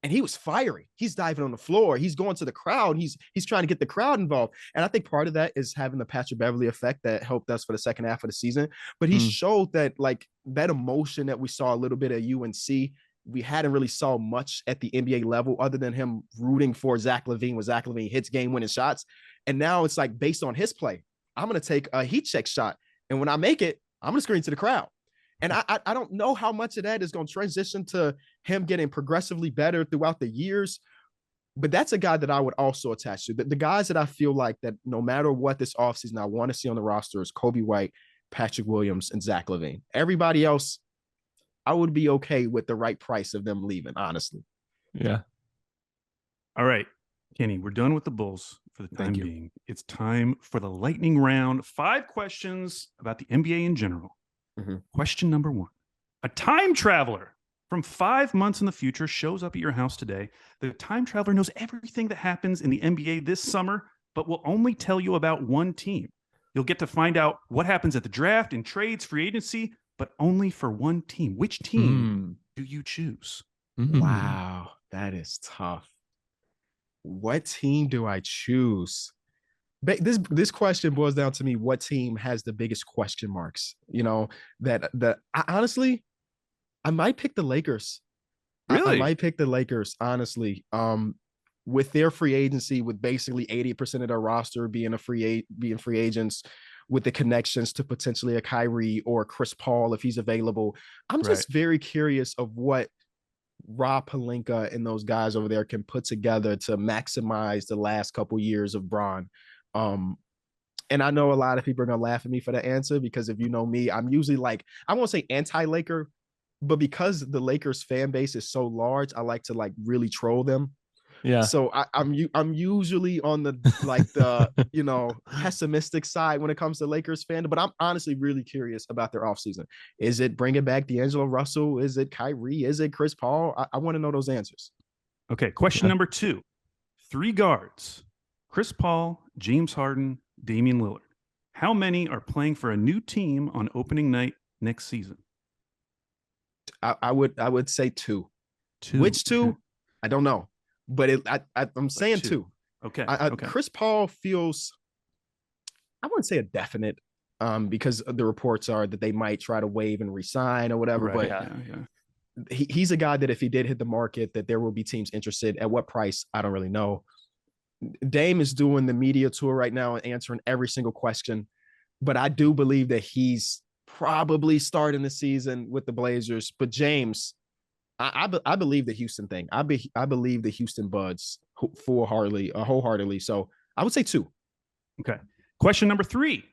And he was fiery. He's diving on the floor. He's going to the crowd. He's trying to get the crowd involved. And I think part of that is having the Patrick Beverley effect that helped us for the second half of the season. But he showed that like that emotion that we saw a little bit at UNC, we hadn't really saw much at the NBA level other than him rooting for Zach LaVine when Zach LaVine hits game-winning shots. And now it's like based on his play, I'm going to take a heat check shot. And when I make it, I'm going to screen to the crowd. And I don't know how much of that is going to transition to him getting progressively better throughout the years. But that's a guy that I would also attach to. The guys that I feel like that no matter what this offseason I want to see on the roster is Kobe White, Patrick Williams, and Zach LaVine. Everybody else, I would be okay with the right price of them leaving, honestly. Yeah. All right, Kenny, we're done with the Bulls for the time being. It's time for the lightning round. 5 questions about the NBA in general. Question number 1. A time traveler from 5 months in the future shows up at your house today. The time traveler knows everything that happens in the NBA this summer, but will only tell you about one team. You'll get to find out what happens at the draft, in trades, free agency, but only for one team. Which team do you choose? Wow, that is tough. What team do I choose? This question boils down to me: what team has the biggest question marks? Honestly, I might pick the Lakers. I Really? might pick the Lakers, honestly. With their free agency, with basically 80% of their roster being being free agents, with the connections to potentially a Kyrie or Chris Paul if he's available. I'm Right. just very curious of what Rob Pelinka and those guys over there can put together to maximize the last couple years of Bron. Um, and I know a lot of people are gonna laugh at me for the answer because if you know me, I'm usually like, I won't say anti-Laker, but because the Lakers fan base is so large, I like to like really troll them. Yeah. So I'm usually on the pessimistic side when it comes to Lakers fandom, but I'm honestly really curious about their offseason. Is it bringing back D'Angelo Russell? Is it Kyrie? Is it Chris Paul? I want to know those answers. Okay, question number 2. 3 guards: Chris Paul, James Harden, Damian Lillard. How many are playing for a new team on opening night next season? I would say 2. 2. Which 2? Okay. I don't know, but I'm saying 2. Okay. Okay. Chris Paul feels, I wouldn't say a definite, because the reports are that they might try to waive and resign or whatever. Right, But yeah. he's a guy that if he did hit the market, that there will be teams interested. At what price? I don't really know. Dame is doing the media tour right now and answering every single question, but I do believe that he's probably starting the season with the Blazers. But James, I believe the Houston thing. I believe the Houston Buds wholeheartedly. So I would say 2. Okay. Question number 3.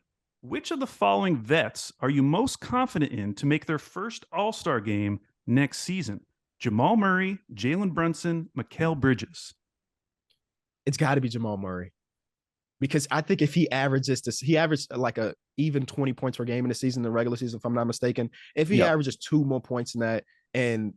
Which of the following vets are you most confident in to make their first All-Star game next season? Jamal Murray, Jalen Brunson, Mikal Bridges. It's got to be Jamal Murray, because I think if he averaged like a even 20 points per game in the season, the regular season, if I'm not mistaken. If he averages 2 more points than that, and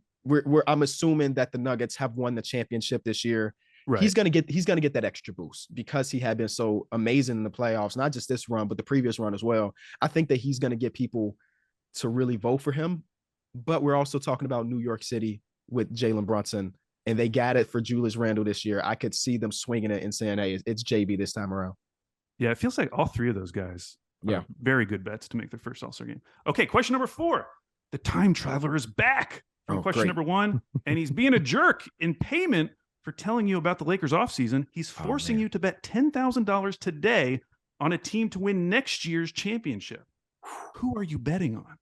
I'm assuming that the Nuggets have won the championship this year. Right. He's gonna get that extra boost because he had been so amazing in the playoffs, not just this run, but the previous run as well. I think that he's gonna get people to really vote for him. But we're also talking about New York City with Jalen Brunson, and they got it for Julius Randle this year. I could see them swinging it and saying, "Hey, it's JB this time around." Yeah, it feels like all 3 of those guys are very good bets to make their first All-Star game. Okay, question number 4. The time traveler is back from question number 1, and he's being a jerk in payment for telling you about the Lakers offseason. He's forcing you to bet $10,000 today on a team to win next year's championship. Who are you betting on?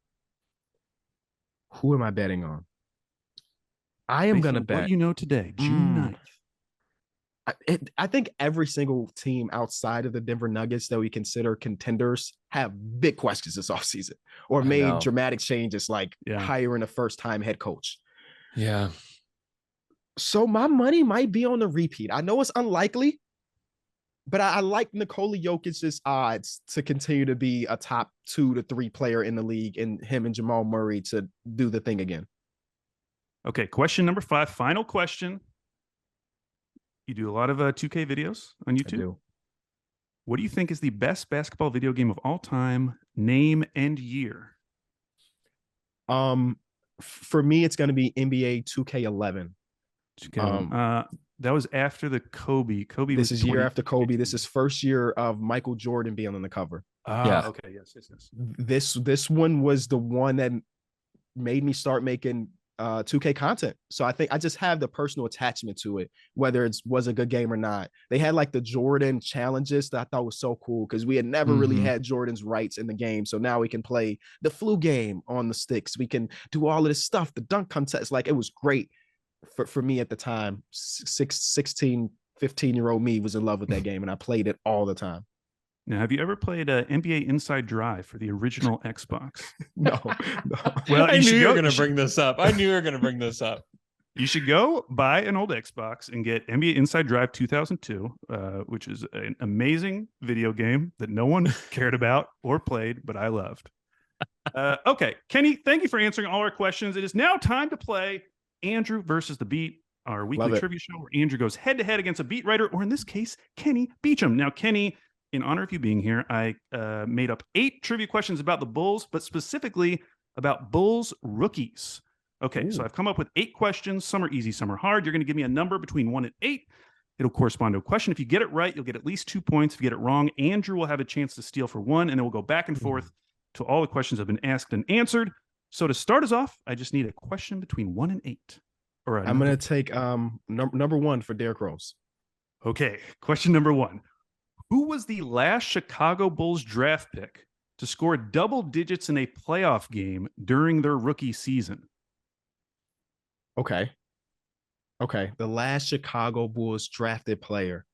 Who am I betting on? I am going to bet. What you know today, June 9th. I think every single team outside of the Denver Nuggets that we consider contenders have big questions this offseason or made dramatic changes like hiring a first-time head coach. Yeah. So my money might be on the repeat. I know it's unlikely, but I like Nikola Jokic's odds to continue to be a top 2 to 3 player in the league, and him and Jamal Murray to do the thing again. Okay, question number 5, final question. You do a lot of 2K videos on YouTube? I do. What do you think is the best basketball video game of all time? Name and year. For me, it's going to be NBA 2K11. That was after the Kobe. This is year after Kobe. This is first year of Michael Jordan being on the cover. Okay. Yes. This one was the one that made me start making 2K content. So I think I just have the personal attachment to it, whether it was a good game or not. They had like the Jordan challenges that I thought was so cool because we had never really had Jordan's rights in the game. So now we can play the flu game on the sticks. We can do all of this stuff, the dunk contest. Like, it was great for me at the time. 16, 15-year-old me was in love with that game, and I played it all the time. Now, have you ever played NBA Inside Drive for the original Xbox? No. Well, I knew you were going to bring this up. You should go buy an old Xbox and get NBA Inside Drive 2002, which is an amazing video game that no one cared about or played, but I loved. Okay, Kenny, thank you for answering all our questions. It is now time to play Andrew versus the Beat, our weekly trivia show where Andrew goes head-to-head against a beat writer, or in this case, Kenny Beecham. Now, Kenny, in honor of you being here, I made up 8 trivia questions about the Bulls, but specifically about Bulls rookies. Okay, so I've come up with 8 questions. Some are easy, some are hard. You're going to give me a number between 1 and 8. It'll correspond to a question. If you get it right, you'll get at least 2 points. If you get it wrong, Andrew will have a chance to steal for 1, and then we'll go back and forth till all the questions have been asked and answered. So to start us off, I just need a question between 1 and 8. I'm going to take number 1 for Derrick Rose. Okay, question number 1. Who was the last Chicago Bulls draft pick to score double digits in a playoff game during their rookie season? Okay. The last Chicago Bulls drafted player.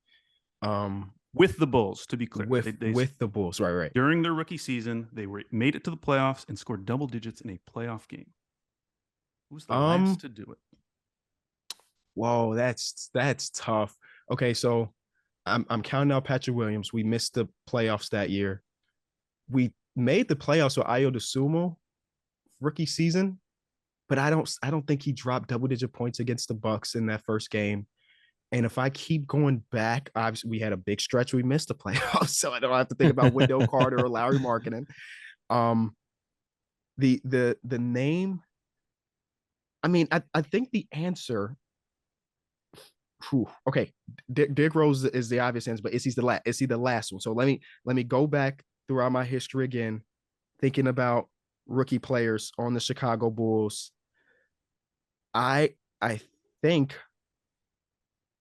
With the Bulls, to be clear. With the Bulls, right. During their rookie season, they made it to the playoffs and scored double digits in a playoff game. Who was the last to do it? Whoa, that's tough. Okay, so I'm counting out Patrick Williams. We missed the playoffs that year. We made the playoffs with Ayo DeSumo rookie season, but I don't think he dropped double-digit points against the Bucks in that first game. And if I keep going back, obviously we had a big stretch. We missed the playoffs, so I don't have to think about Wendell Carter or Larry Markkinen. The name. I mean, I think the answer. Okay, Derrick Rose is the obvious answer, but is he the last one? So let me go back throughout my history again, thinking about rookie players on the Chicago Bulls. I think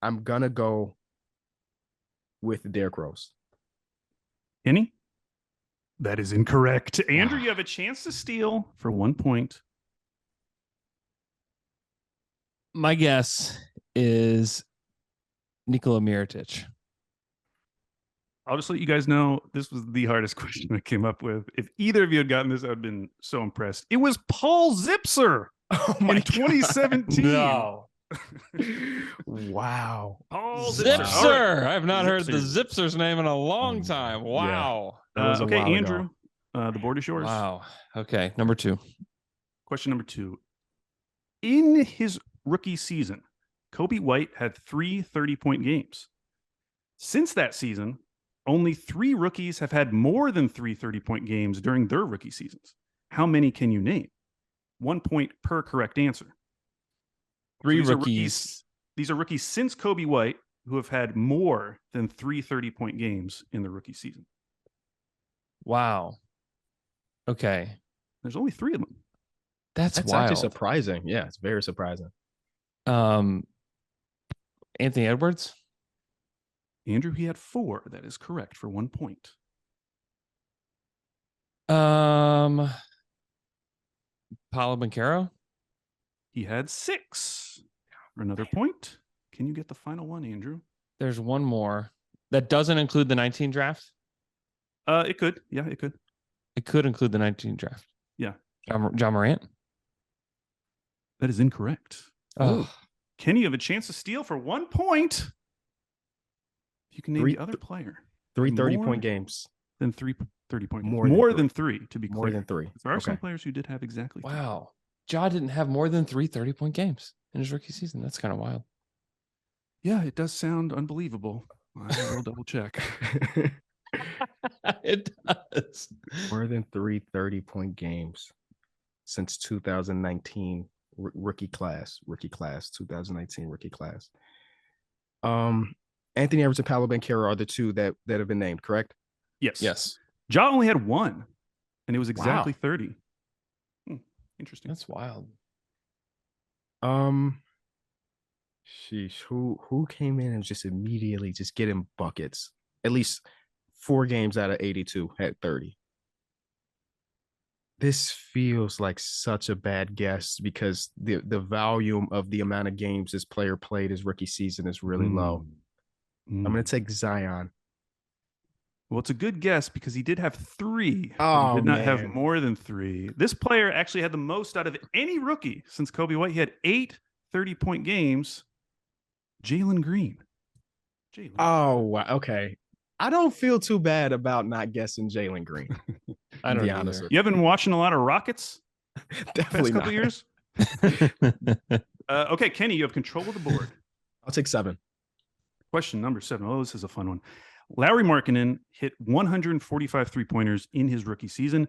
I'm gonna go with Derrick Rose. Kenny? That is incorrect. Andrew, you have a chance to steal for 1 point. My guess is Nikola Mirotic. I'll just let you guys know this was the hardest question I came up with. If either of you had gotten this, I would have been so impressed. It was Paul Zipser in 2017. No. Wow. Paul Zipser. Right. I have not heard the Zipser's name in a long time. Wow. That was a okay, while Andrew, ago. the board is yours. Wow. Okay, number 2. Question number 2. In his rookie season, Kobe White had 3 30-point games. Since that season, only 3 rookies have had more than 3 30-point games during their rookie seasons. How many can you name? 1 point per correct answer. 3 So rookies. These are rookies since Kobe White who have had more than 3 30-point games in the rookie season. Wow. Okay. There's only 3 of them. That's That's wild. actually surprising. Yeah, it's very surprising. Anthony Edwards. Andrew, he had 4. That is correct for 1 point. Paolo Banchero. He had 6 for another point. Can you get the final one, Andrew? There's one more that doesn't include the 19 draft. It could. Yeah, it could. It could include the 19 draft. Yeah. John Morant. That is incorrect. Oh, Kenny, you have a chance to steal for 1 point. You can name the other player. 3 More 30-point games. Than 3 30-point games. More More than than 3, to be clear. More than 3. There are some Okay. players who did have exactly 3. wow. Ja didn't have more than 3 30-point games in his rookie season. That's kind of wild. Yeah, it does sound unbelievable. I will double check. It does. More than 3 30-point games since 2019 rookie class, 2019 rookie class. Anthony Edwards and Paolo Banchero are the 2 that have been named, correct? Yes. Yes. Ja only had 1, and it was exactly Wow. 30. Interesting. That's wild. Sheesh, who came in and just immediately just getting buckets? At least 4 games out of 82 had 30. This feels like such a bad guess because the volume of the amount of games this player played his rookie season is really low. I'm going to take Zion. Well, it's a good guess because he did have 3. Oh, he did not have man. more than 3. This player actually had the most out of any rookie since Kobe White. He had 8 30-point games. Jalen Green. Oh, wow. Okay. I don't feel too bad about not guessing Jalen Green. I don't be know. honest with You haven't been watching a lot of Rockets Definitely past couple not. years? Okay, Kenny, you have control of the board. I'll take 7. Question number 7. Oh, this is a fun one. Larry Markkinen hit 145 three-pointers in his rookie season.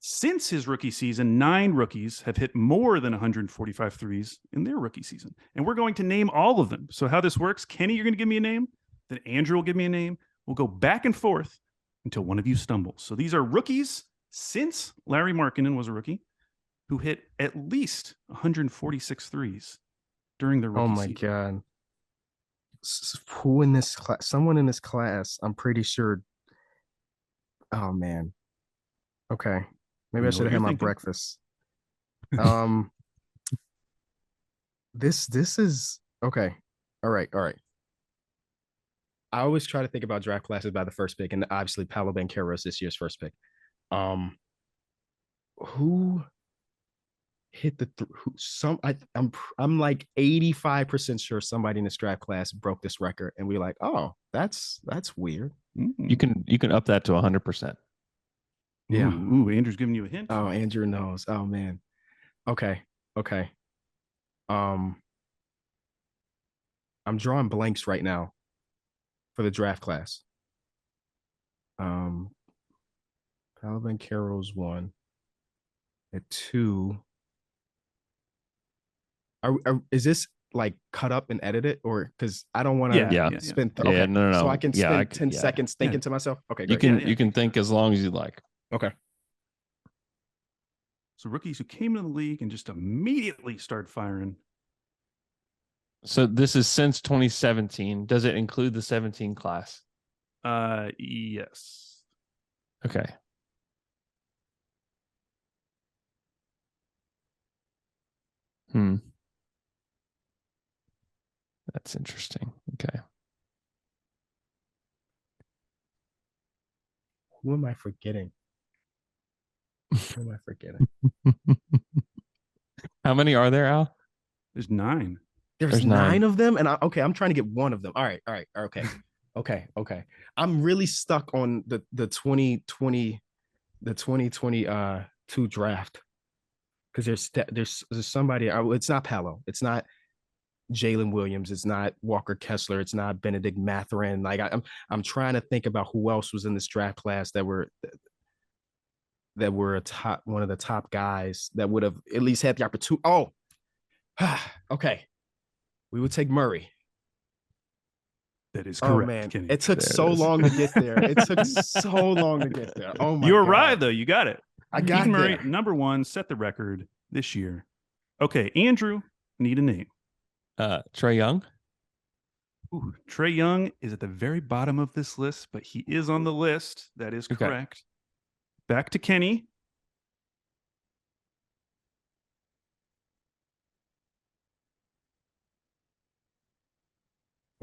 Since his rookie season, 9 rookies have hit more than 145 threes in their rookie season. And we're going to name all of them. So how this works, Kenny, you're going to give me a name. Then Andrew will give me a name. We'll go back and forth until one of you stumbles. So these are rookies since Larry Markkinen was a rookie who hit at least 146 threes during their rookie Oh my season. God. Who in this class? Someone in this class, I'm pretty sure. Oh man. Okay. Maybe I should have had my breakfast. This is okay. All right. I always try to think about draft classes by the first pick, and obviously Paolo Banchero is this year's first pick. Who hit the I'm like 85% sure somebody in this draft class broke this record, and we're like, oh, that's weird. You can up that to 100%. Yeah. Ooh, Andrew's giving you a hint. Oh, Andrew knows. Oh man. Okay. I'm drawing blanks right now for the draft class. Paolo Banchero's 1. At 2. Is this like cut up and edited, or because I don't want to spend okay. No. So I can spend 10 seconds thinking to myself. Okay, great. You can think as long as you like. Okay. So rookies who came into the league and just immediately start firing. So this is since 2017. Does it include the 17 class? Yes. Okay. That's interesting. Okay. Who am I forgetting? How many are there, Al? There's 9. There's 9 of them, and I'm trying to get one of them. All right. Okay. I'm really stuck on the 2022 draft because there's somebody. It's not Paolo. It's not Jalen Williams. It's not Walker Kessler. It's not Benedict Mathurin. Like I'm trying to think about who else was in this draft class that were one of the top guys that would have at least had the opportunity. Oh, okay. We would take Murray. That is correct. Oh man, Kenny. it took so long to get there. Oh my! You God. arrived though. You got it. I got Keegan Murray, there. number 1, set the record this year. Okay, Andrew, need a name. Trae Young. Ooh, Trae Young is at the very bottom of this list, but he is on the list. That is correct. Back to Kenny.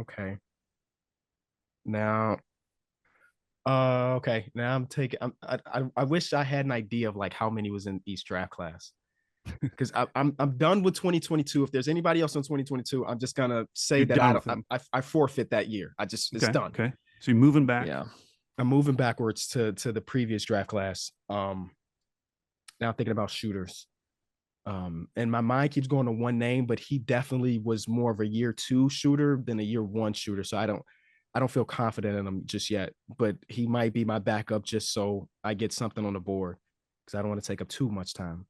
Okay. Now, okay. Now I'm taking. I wish I had an idea of like how many was in each draft class, because I'm done with 2022. If there's anybody else in 2022, I'm just gonna say I forfeit that year. It's done. Okay. So you're moving back. Yeah. I'm moving backwards to the previous draft class. Now I'm thinking about shooters. And my mind keeps going to one name, but he definitely was more of a year 2 shooter than a year 1 shooter. So I don't feel confident in him just yet, but he might be my backup just so I get something on the board because I don't want to take up too much time.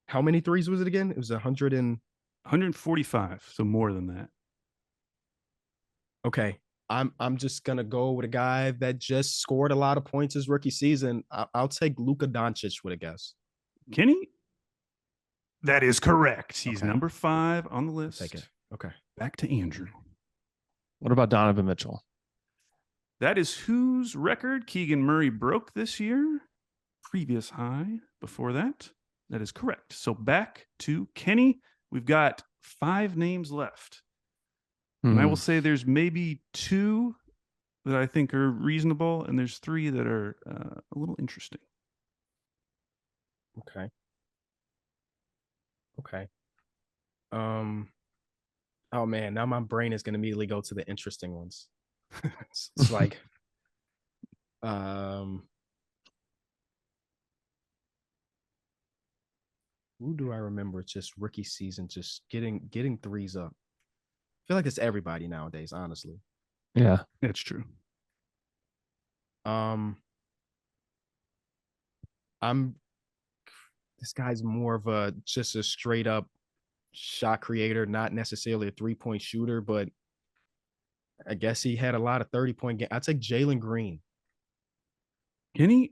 How many threes was it again? It was 145, so more than that. Okay. I'm just gonna go with a guy that just scored a lot of points his rookie season. I'll take Luka Doncic with a guess. Kenny? That is correct. He's number 5 on the list. Take it. Okay. Back to Andrew. What about Donovan Mitchell? That is whose record Keegan Murray broke this year. Previous high before that. That is correct. So back to Kenny. We've got 5 names left. And I will say there's maybe 2 that I think are reasonable, and there's 3 that are a little interesting. Okay. Oh man, now my brain is going to immediately go to the interesting ones. It's like, Who do I remember? Just rookie season, just getting threes up. I feel like it's everybody nowadays, honestly. Yeah. That's true. I'm this guy's more of a just a straight up shot creator, not necessarily a 3-point shooter, but I guess he had a lot of 30-point game. I'd take Jalen Green. Kenny,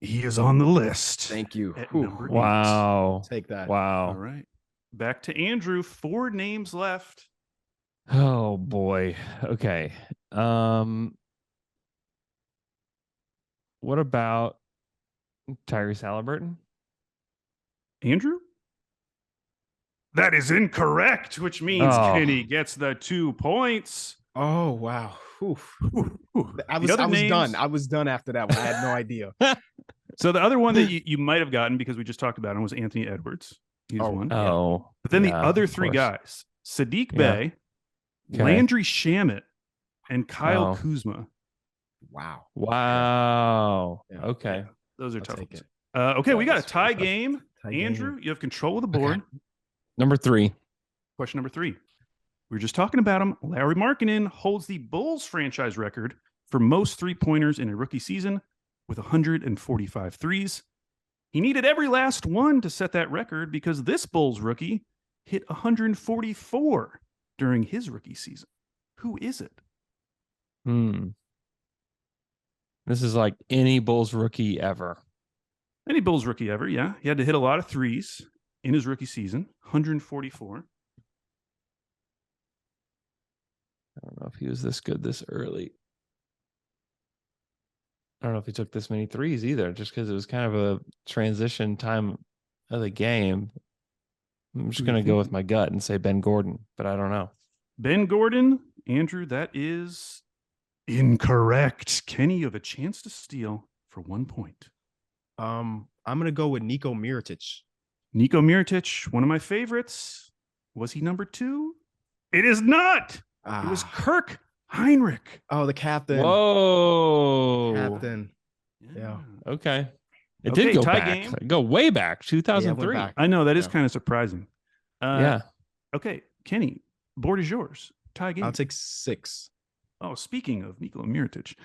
he is on the list. Thank you. At Whew. number 8. Wow. Take that. Wow. All right. Back to Andrew. 4 names left. Oh boy. Okay. What about Tyrese Halliburton? Andrew? That is incorrect, which means Oh. Kenny gets the 2 points. Oh wow. Whew. I The other was names- done. I was done after that one. I had no idea. So the other one that you might have gotten because we just talked about him was Anthony Edwards. He's one. Oh. But then the yeah, other of 3 course. guys, Sadiq Yeah. Bey, Okay. Landry Shamet, and Kyle Oh. Kuzma. Wow. Wow. Yeah. Okay. Yeah, those are I'll tough take ones. it. Okay, we got a That's tie tough. game. Tie game. Andrew, you have control of the board. Number 3. Question number 3. We were just talking about him. Larry Markkinen holds the Bulls franchise record for most three-pointers in a rookie season with 145 threes. He needed every last one to set that record because this Bulls rookie hit 144 during his rookie season. Who is it? This is like any Bulls rookie ever. Any Bulls rookie ever, yeah. He had to hit a lot of threes in his rookie season, 144. I don't know if he was this good this early. I don't know if he took this many threes either, just because it was kind of a transition time of the game. I'm just going to go with my gut and say Ben Gordon, but I don't know. Ben Gordon, Andrew, that is incorrect. Kenny, you have a chance to steal for 1 point. I'm gonna go with Nico Mirotic. Nico Mirotic, one of my favorites. Was he number 2? It is not. It was Kirk Heinrich. Oh, the captain. Whoa. Captain. Yeah. Okay. It Okay, did go tie back. game. Go way back, 2003. back. I know that is Yeah. kind of surprising. Yeah. Okay, Kenny, board is yours. Tie game. I'll take 6. Oh, speaking of Nikola Mirotic,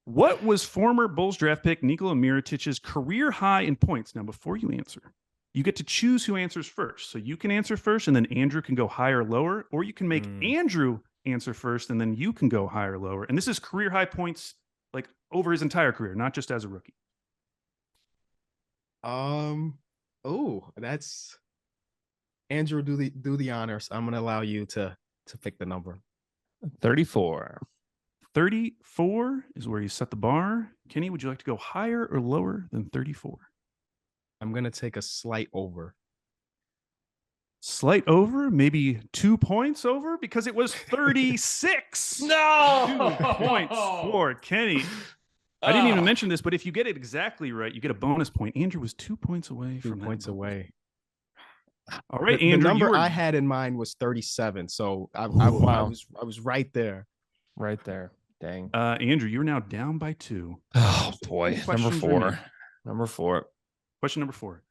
what was former Bulls draft pick Nikola Mirotic's career high in points? Now, before you answer, you get to choose who answers first. So you can answer first, and then Andrew can go higher or lower, or you can make Andrew answer first, and then you can go higher or lower. And this is career high points, like over his entire career, not just as a rookie. Oh, that's Andrew. Do the honors. I'm gonna allow you to pick the number. 34. 34 is where you set the bar. Kenny, would you like to go higher or lower than 34? I'm gonna take a slight over. Slight over, maybe 2 points over, because it was 36. No! 2 points for Kenny. I didn't even mention this, but if you get it exactly right, you get a bonus point. Andrew was 2 points away 2 from that points bonus. away. All right, The Andrew. number you were- I had in mind was 37, so I Wow. was right there. Right there. Dang. Andrew, you're now down by 2. Oh, boy. Number Questions 4. remaining. Number 4. Question number 4.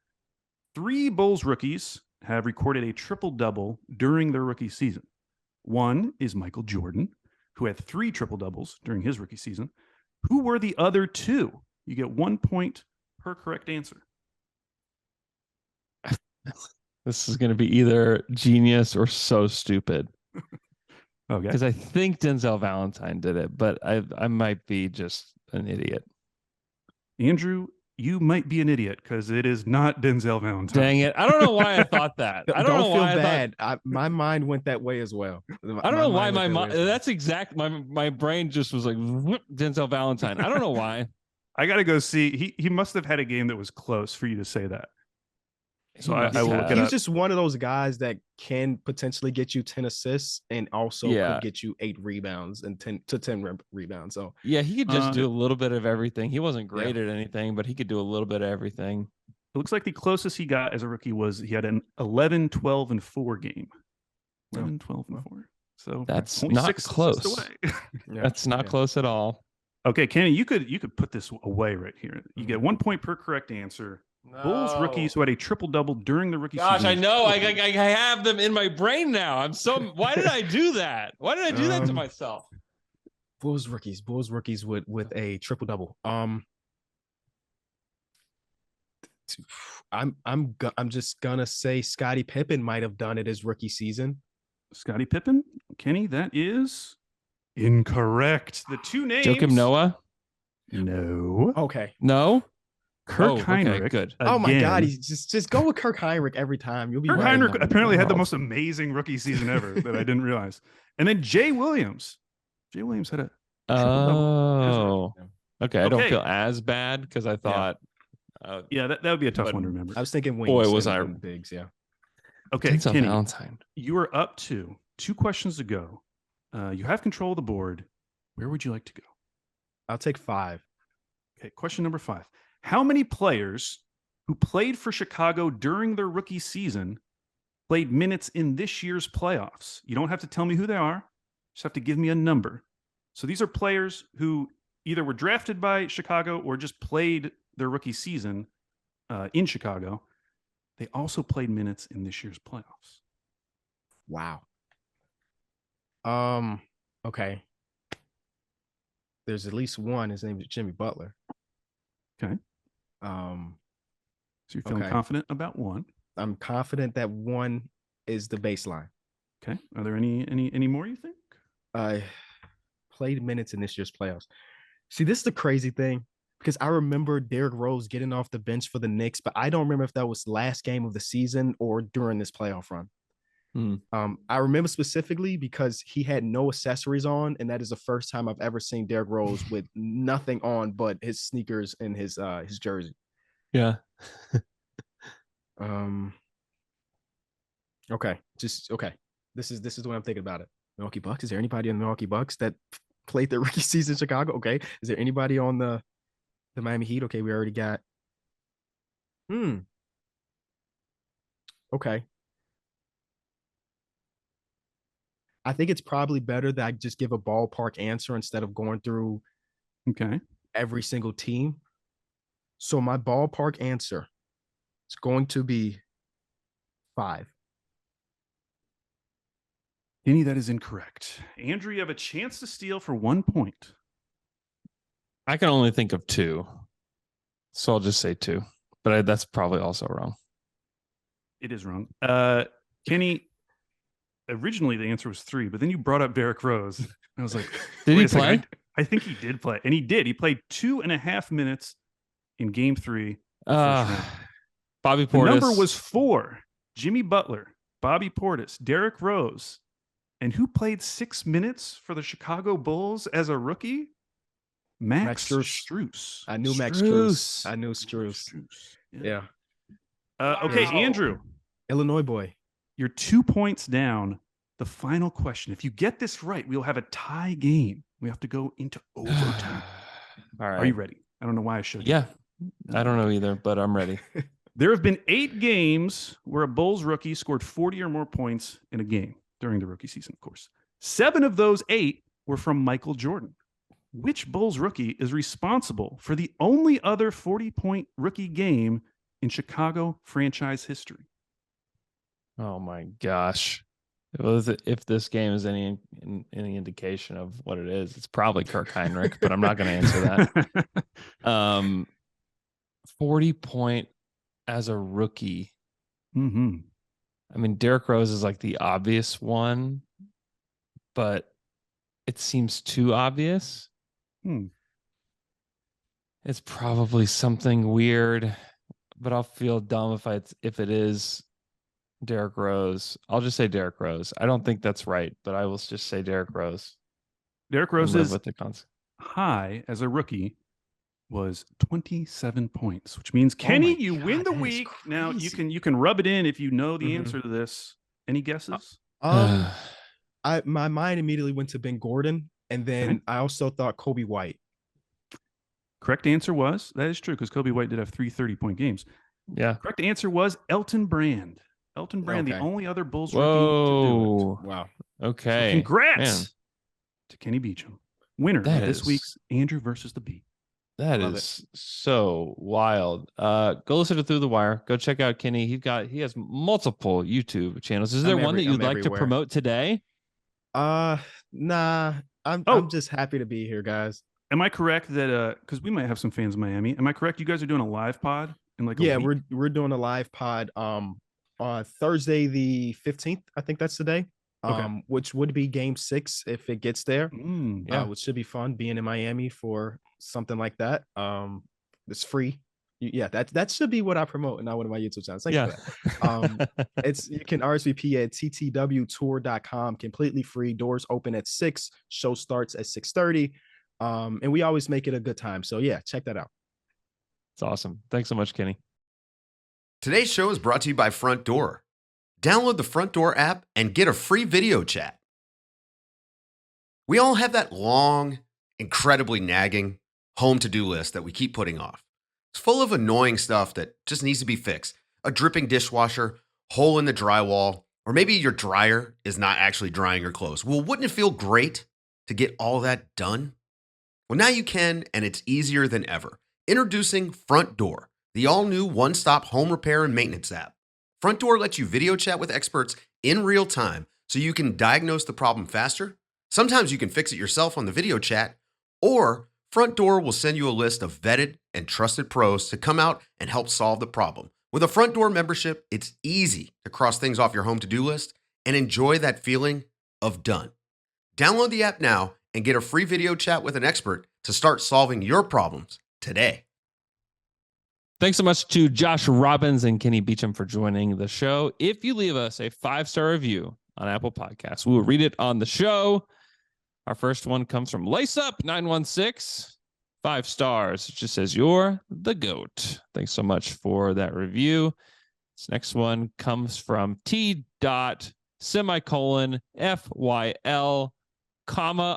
3 Bulls rookies have recorded a triple-double during their rookie season. One is Michael Jordan, who had 3 triple-doubles during his rookie season. Who were the other 2? You get 1 point per correct answer. This is going to be either genius or so stupid. Okay. Because I think Denzel Valentine did it, but I might be just an idiot. Andrew, you might be an idiot because it is not Denzel Valentine. Dang it. I don't know why I thought that. I don't know feel why bad. My mind went that way as well. I don't know why my mind. That's exact. My brain just was like whoop, Denzel Valentine. I don't know why. I got to go see. He must have had a game that was close for you to say that. So I will look it He's up. just one of those guys that can potentially get you 10 assists and also could get you 8 rebounds and 10 to 10 rebounds. So yeah, he could just do a little bit of everything. He wasn't great at anything, but he could do a little bit of everything. It looks like the closest he got as a rookie was he had an 11, 12, and 4 game. 11, 12, and 4. So that's only not 6 close. away. That's not close at all. Okay, Kenny, you could put this away right here. You get 1 point per correct answer. Bulls rookies who had a triple-double during the rookie Gosh, season. I know. I have them in my brain now. Why did I do that? Why did I do that to myself? Bulls rookies with a triple double. I'm just gonna say Scottie Pippen might have done it his rookie season. Scottie Pippen, Kenny, that is incorrect. The two names. Joakim Noah? No. Okay. No? Kirk Heinrich. Okay, good. Oh my God, again. he's just go with Kirk Heinrich every time. You'll be Kirk right. Heinrich apparently had the most amazing rookie season ever that I didn't realize. And then Jay Williams. Jay Williams had a triple-double. Okay. I don't feel as bad because I thought. Yeah, that would be a tough one to remember. I was thinking wings. Boy, was I bigs. Yeah. Okay, Denzel Kenny, Valentine. you are up to 2 questions to go. You have control of the board. Where would you like to go? I'll take 5. Okay, question number 5. How many players who played for Chicago during their rookie season played minutes in this year's playoffs? You don't have to tell me who they are. Just have to give me a number. So these are players who either were drafted by Chicago or just played their rookie season in Chicago. They also played minutes in this year's playoffs. Wow. Okay. There's at least one. His name is Jimmy Butler. Okay. So you're feeling confident about one. I'm confident that one is the baseline. Okay. Are there any more you think? Played minutes in this year's playoffs. See, this is the crazy thing because I remember Derrick Rose getting off the bench for the Knicks, but I don't remember if that was last game of the season or during this playoff run. I remember specifically because he had no accessories on, and that is the first time I've ever seen Derrick Rose with nothing on but his sneakers and his jersey. Yeah. Okay. This is the way I'm thinking about it. Milwaukee Bucks. Is there anybody in the Milwaukee Bucks that played their rookie season in Chicago? Okay. Is there anybody on the Miami Heat? Okay, we already got. Okay. I think it's probably better that I just give a ballpark answer instead of going through every single team. So my ballpark answer is going to be 5. Kenny, that is incorrect. Andrew, you have a chance to steal for 1 point. I can only think of 2. So I'll just say 2. But that's probably also wrong. It is wrong. Kenny, originally the answer was 3, but then you brought up Derrick Rose. I was like, did he play? I think he did play. And he did. He played 2.5 minutes in game 3. Bobby Portis. The number was 4. Jimmy Butler, Bobby Portis, Derrick Rose. And who played 6 minutes for the Chicago Bulls as a rookie? Max Strus. I knew Max Strus. I knew Strus. Yeah. Okay, Andrew. Illinois boy. You're 2 points down. The final question. If you get this right, we'll have a tie game. We have to go into overtime. All right. Are you ready? I don't know why I showed you. Yeah. I don't know either, but I'm ready. There have been 8 games where a Bulls rookie scored 40 or more points in a game during the rookie season, of course. 7 of those 8 were from Michael Jordan. Which Bulls rookie is responsible for the only other 40-point rookie game in Chicago franchise history? Oh my gosh. If this game is any indication of what it is, it's probably Kirk Heinrich, but I'm not going to answer that. 40-point as a rookie. Mm-hmm. I mean, Derrick Rose is like the obvious one, but it seems too obvious. It's probably something weird, but I'll feel dumb if it is Derrick Rose. I'll just say Derrick Rose. I don't think that's right, but I will just say Derrick Rose. Derrick Rose is high as a rookie was 27 points, which means Kenny, you win the week. Now you can rub it in if you know the answer to this. Any guesses? My mind immediately went to Ben Gordon, and then I also thought Kobe White. Correct answer was, that is true, because Kobe White did have 3 30-point games. Yeah. Correct answer was Elton Brand. Elton Brand, the only other Bulls rookie to do it. Wow. Okay. So congrats to Kenny Beecham. Winner of this week's Andrew versus the Beat. That Love is so wild. Go listen to Through the Wire. Go check out Kenny. He has multiple YouTube channels. Is there one that you'd like to everywhere. promote today? Nah. I'm Oh. just happy to be here, guys. Am I correct that because we might have some fans in Miami? Am I correct? You guys are doing a live pod in like a Yeah, week? we're doing a live pod on Thursday the 15th. I think that's today. Okay. Which would be game 6 if it gets there. Yeah. Which should be fun being in Miami for something like that. It's free. Yeah, that should be what I promote in one of my YouTube channels. Thank you for that. It's you can RSVP at ttwtour.com, completely free. Doors open at 6. Show starts at 6:30. And we always make it a good time. So yeah, check that out. It's awesome. Thanks so much, Kenny. Today's show is brought to you by Front Door. Download the Front Door app and get a free video chat. We all have that long, incredibly nagging home to-do list that we keep putting off. It's full of annoying stuff that just needs to be fixed. A dripping dishwasher, hole in the drywall, or maybe your dryer is not actually drying your clothes. Well, wouldn't it feel great to get all that done? Well, now you can, and it's easier than ever. Introducing Front Door, the all-new one-stop home repair and maintenance app. Front Door lets you video chat with experts in real time so you can diagnose the problem faster. Sometimes you can fix it yourself on the video chat, or Front Door will send you a list of vetted and trusted pros to come out and help solve the problem. With a Front Door membership, it's easy to cross things off your home to-do list and enjoy that feeling of done. Download the app now and get a free video chat with an expert to start solving your problems today. Thanks so much to Josh Robbins and Kenny Beecham for joining the show. If you leave us a 5-star review on Apple Podcasts, we will read it on the show. Our first one comes from Lace Up 916. 5 stars. It just says, "You're the GOAT." Thanks so much for that review. This next one comes from T. FYL,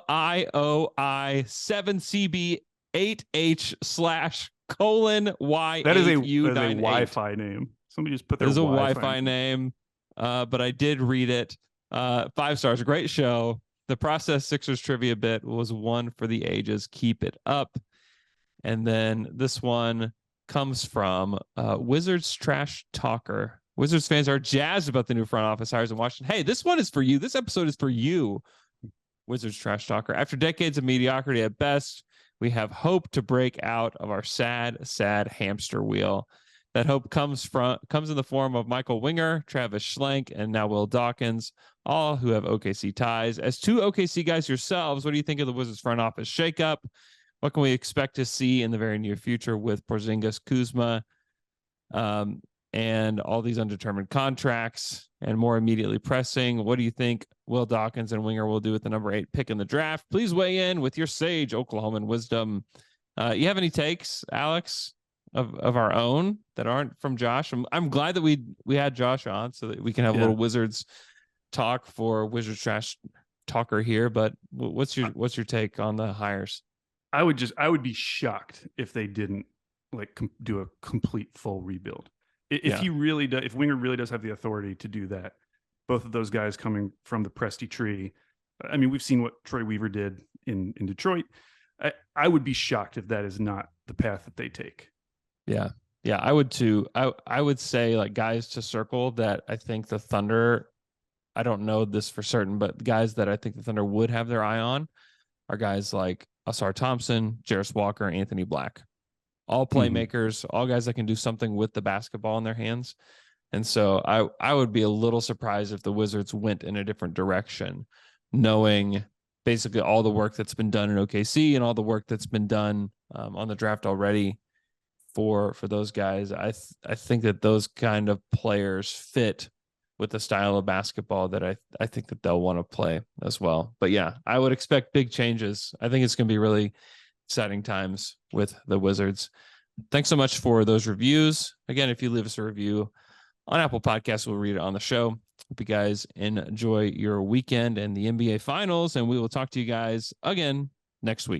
IOI 7CB 8H/:Y8U98. That is a Wi-Fi name. Somebody just put their There's a Wi-Fi Wi-Fi name, but I did read it. 5 stars. Great show. The Process Sixers trivia bit was one for the ages. Keep it up. And then this one comes from Wizards Trash Talker. Wizards fans are jazzed about the new front office hires in Washington. Hey, this one is for you. This episode is for you, Wizards Trash Talker. After decades of mediocrity at best, we have hope to break out of our sad, sad hamster wheel. That hope comes in the form of Michael Winger, Travis Schlecht, and now Will Dawkins, all who have OKC ties. As 2 OKC guys yourselves, what do you think of the Wizards front office shakeup? What can we expect to see in the very near future with Porzingis, Kuzma, and all these undetermined contracts? And more immediately pressing, what do you think Will Dawkins and Winger will do with the number 8 pick in the draft? Please weigh in with your sage Oklahoman wisdom. You have any takes, Alex, of our own that aren't from Josh? I'm glad that we had Josh on so that we can have a little Wizards talk for Wizards Trash Talker here. But what's your take on the hires? I would be shocked if they didn't do a complete full rebuild. If he really does, if Winger really does have the authority to do that, both of those guys coming from the Presti tree. I mean, we've seen what Troy Weaver did in Detroit. I would be shocked if that is not the path that they take. Yeah, I would too. I would say like guys to circle that I think the Thunder, I don't know this for certain, but guys that I think the Thunder would have their eye on are guys like Asar Thompson, Jarris Walker, Anthony Black. All playmakers, all guys that can do something with the basketball in their hands. And so I would be a little surprised if the Wizards went in a different direction, knowing basically all the work that's been done in OKC and all the work that's been done on the draft already for those guys. I think that those kind of players fit with the style of basketball that I think that they'll want to play as well. But yeah, I would expect big changes. I think it's going to be really exciting times with the Wizards. Thanks so much for those reviews. Again, if you leave us a review on Apple Podcasts, we'll read it on the show. Hope you guys enjoy your weekend and the NBA Finals, and we will talk to you guys again next week.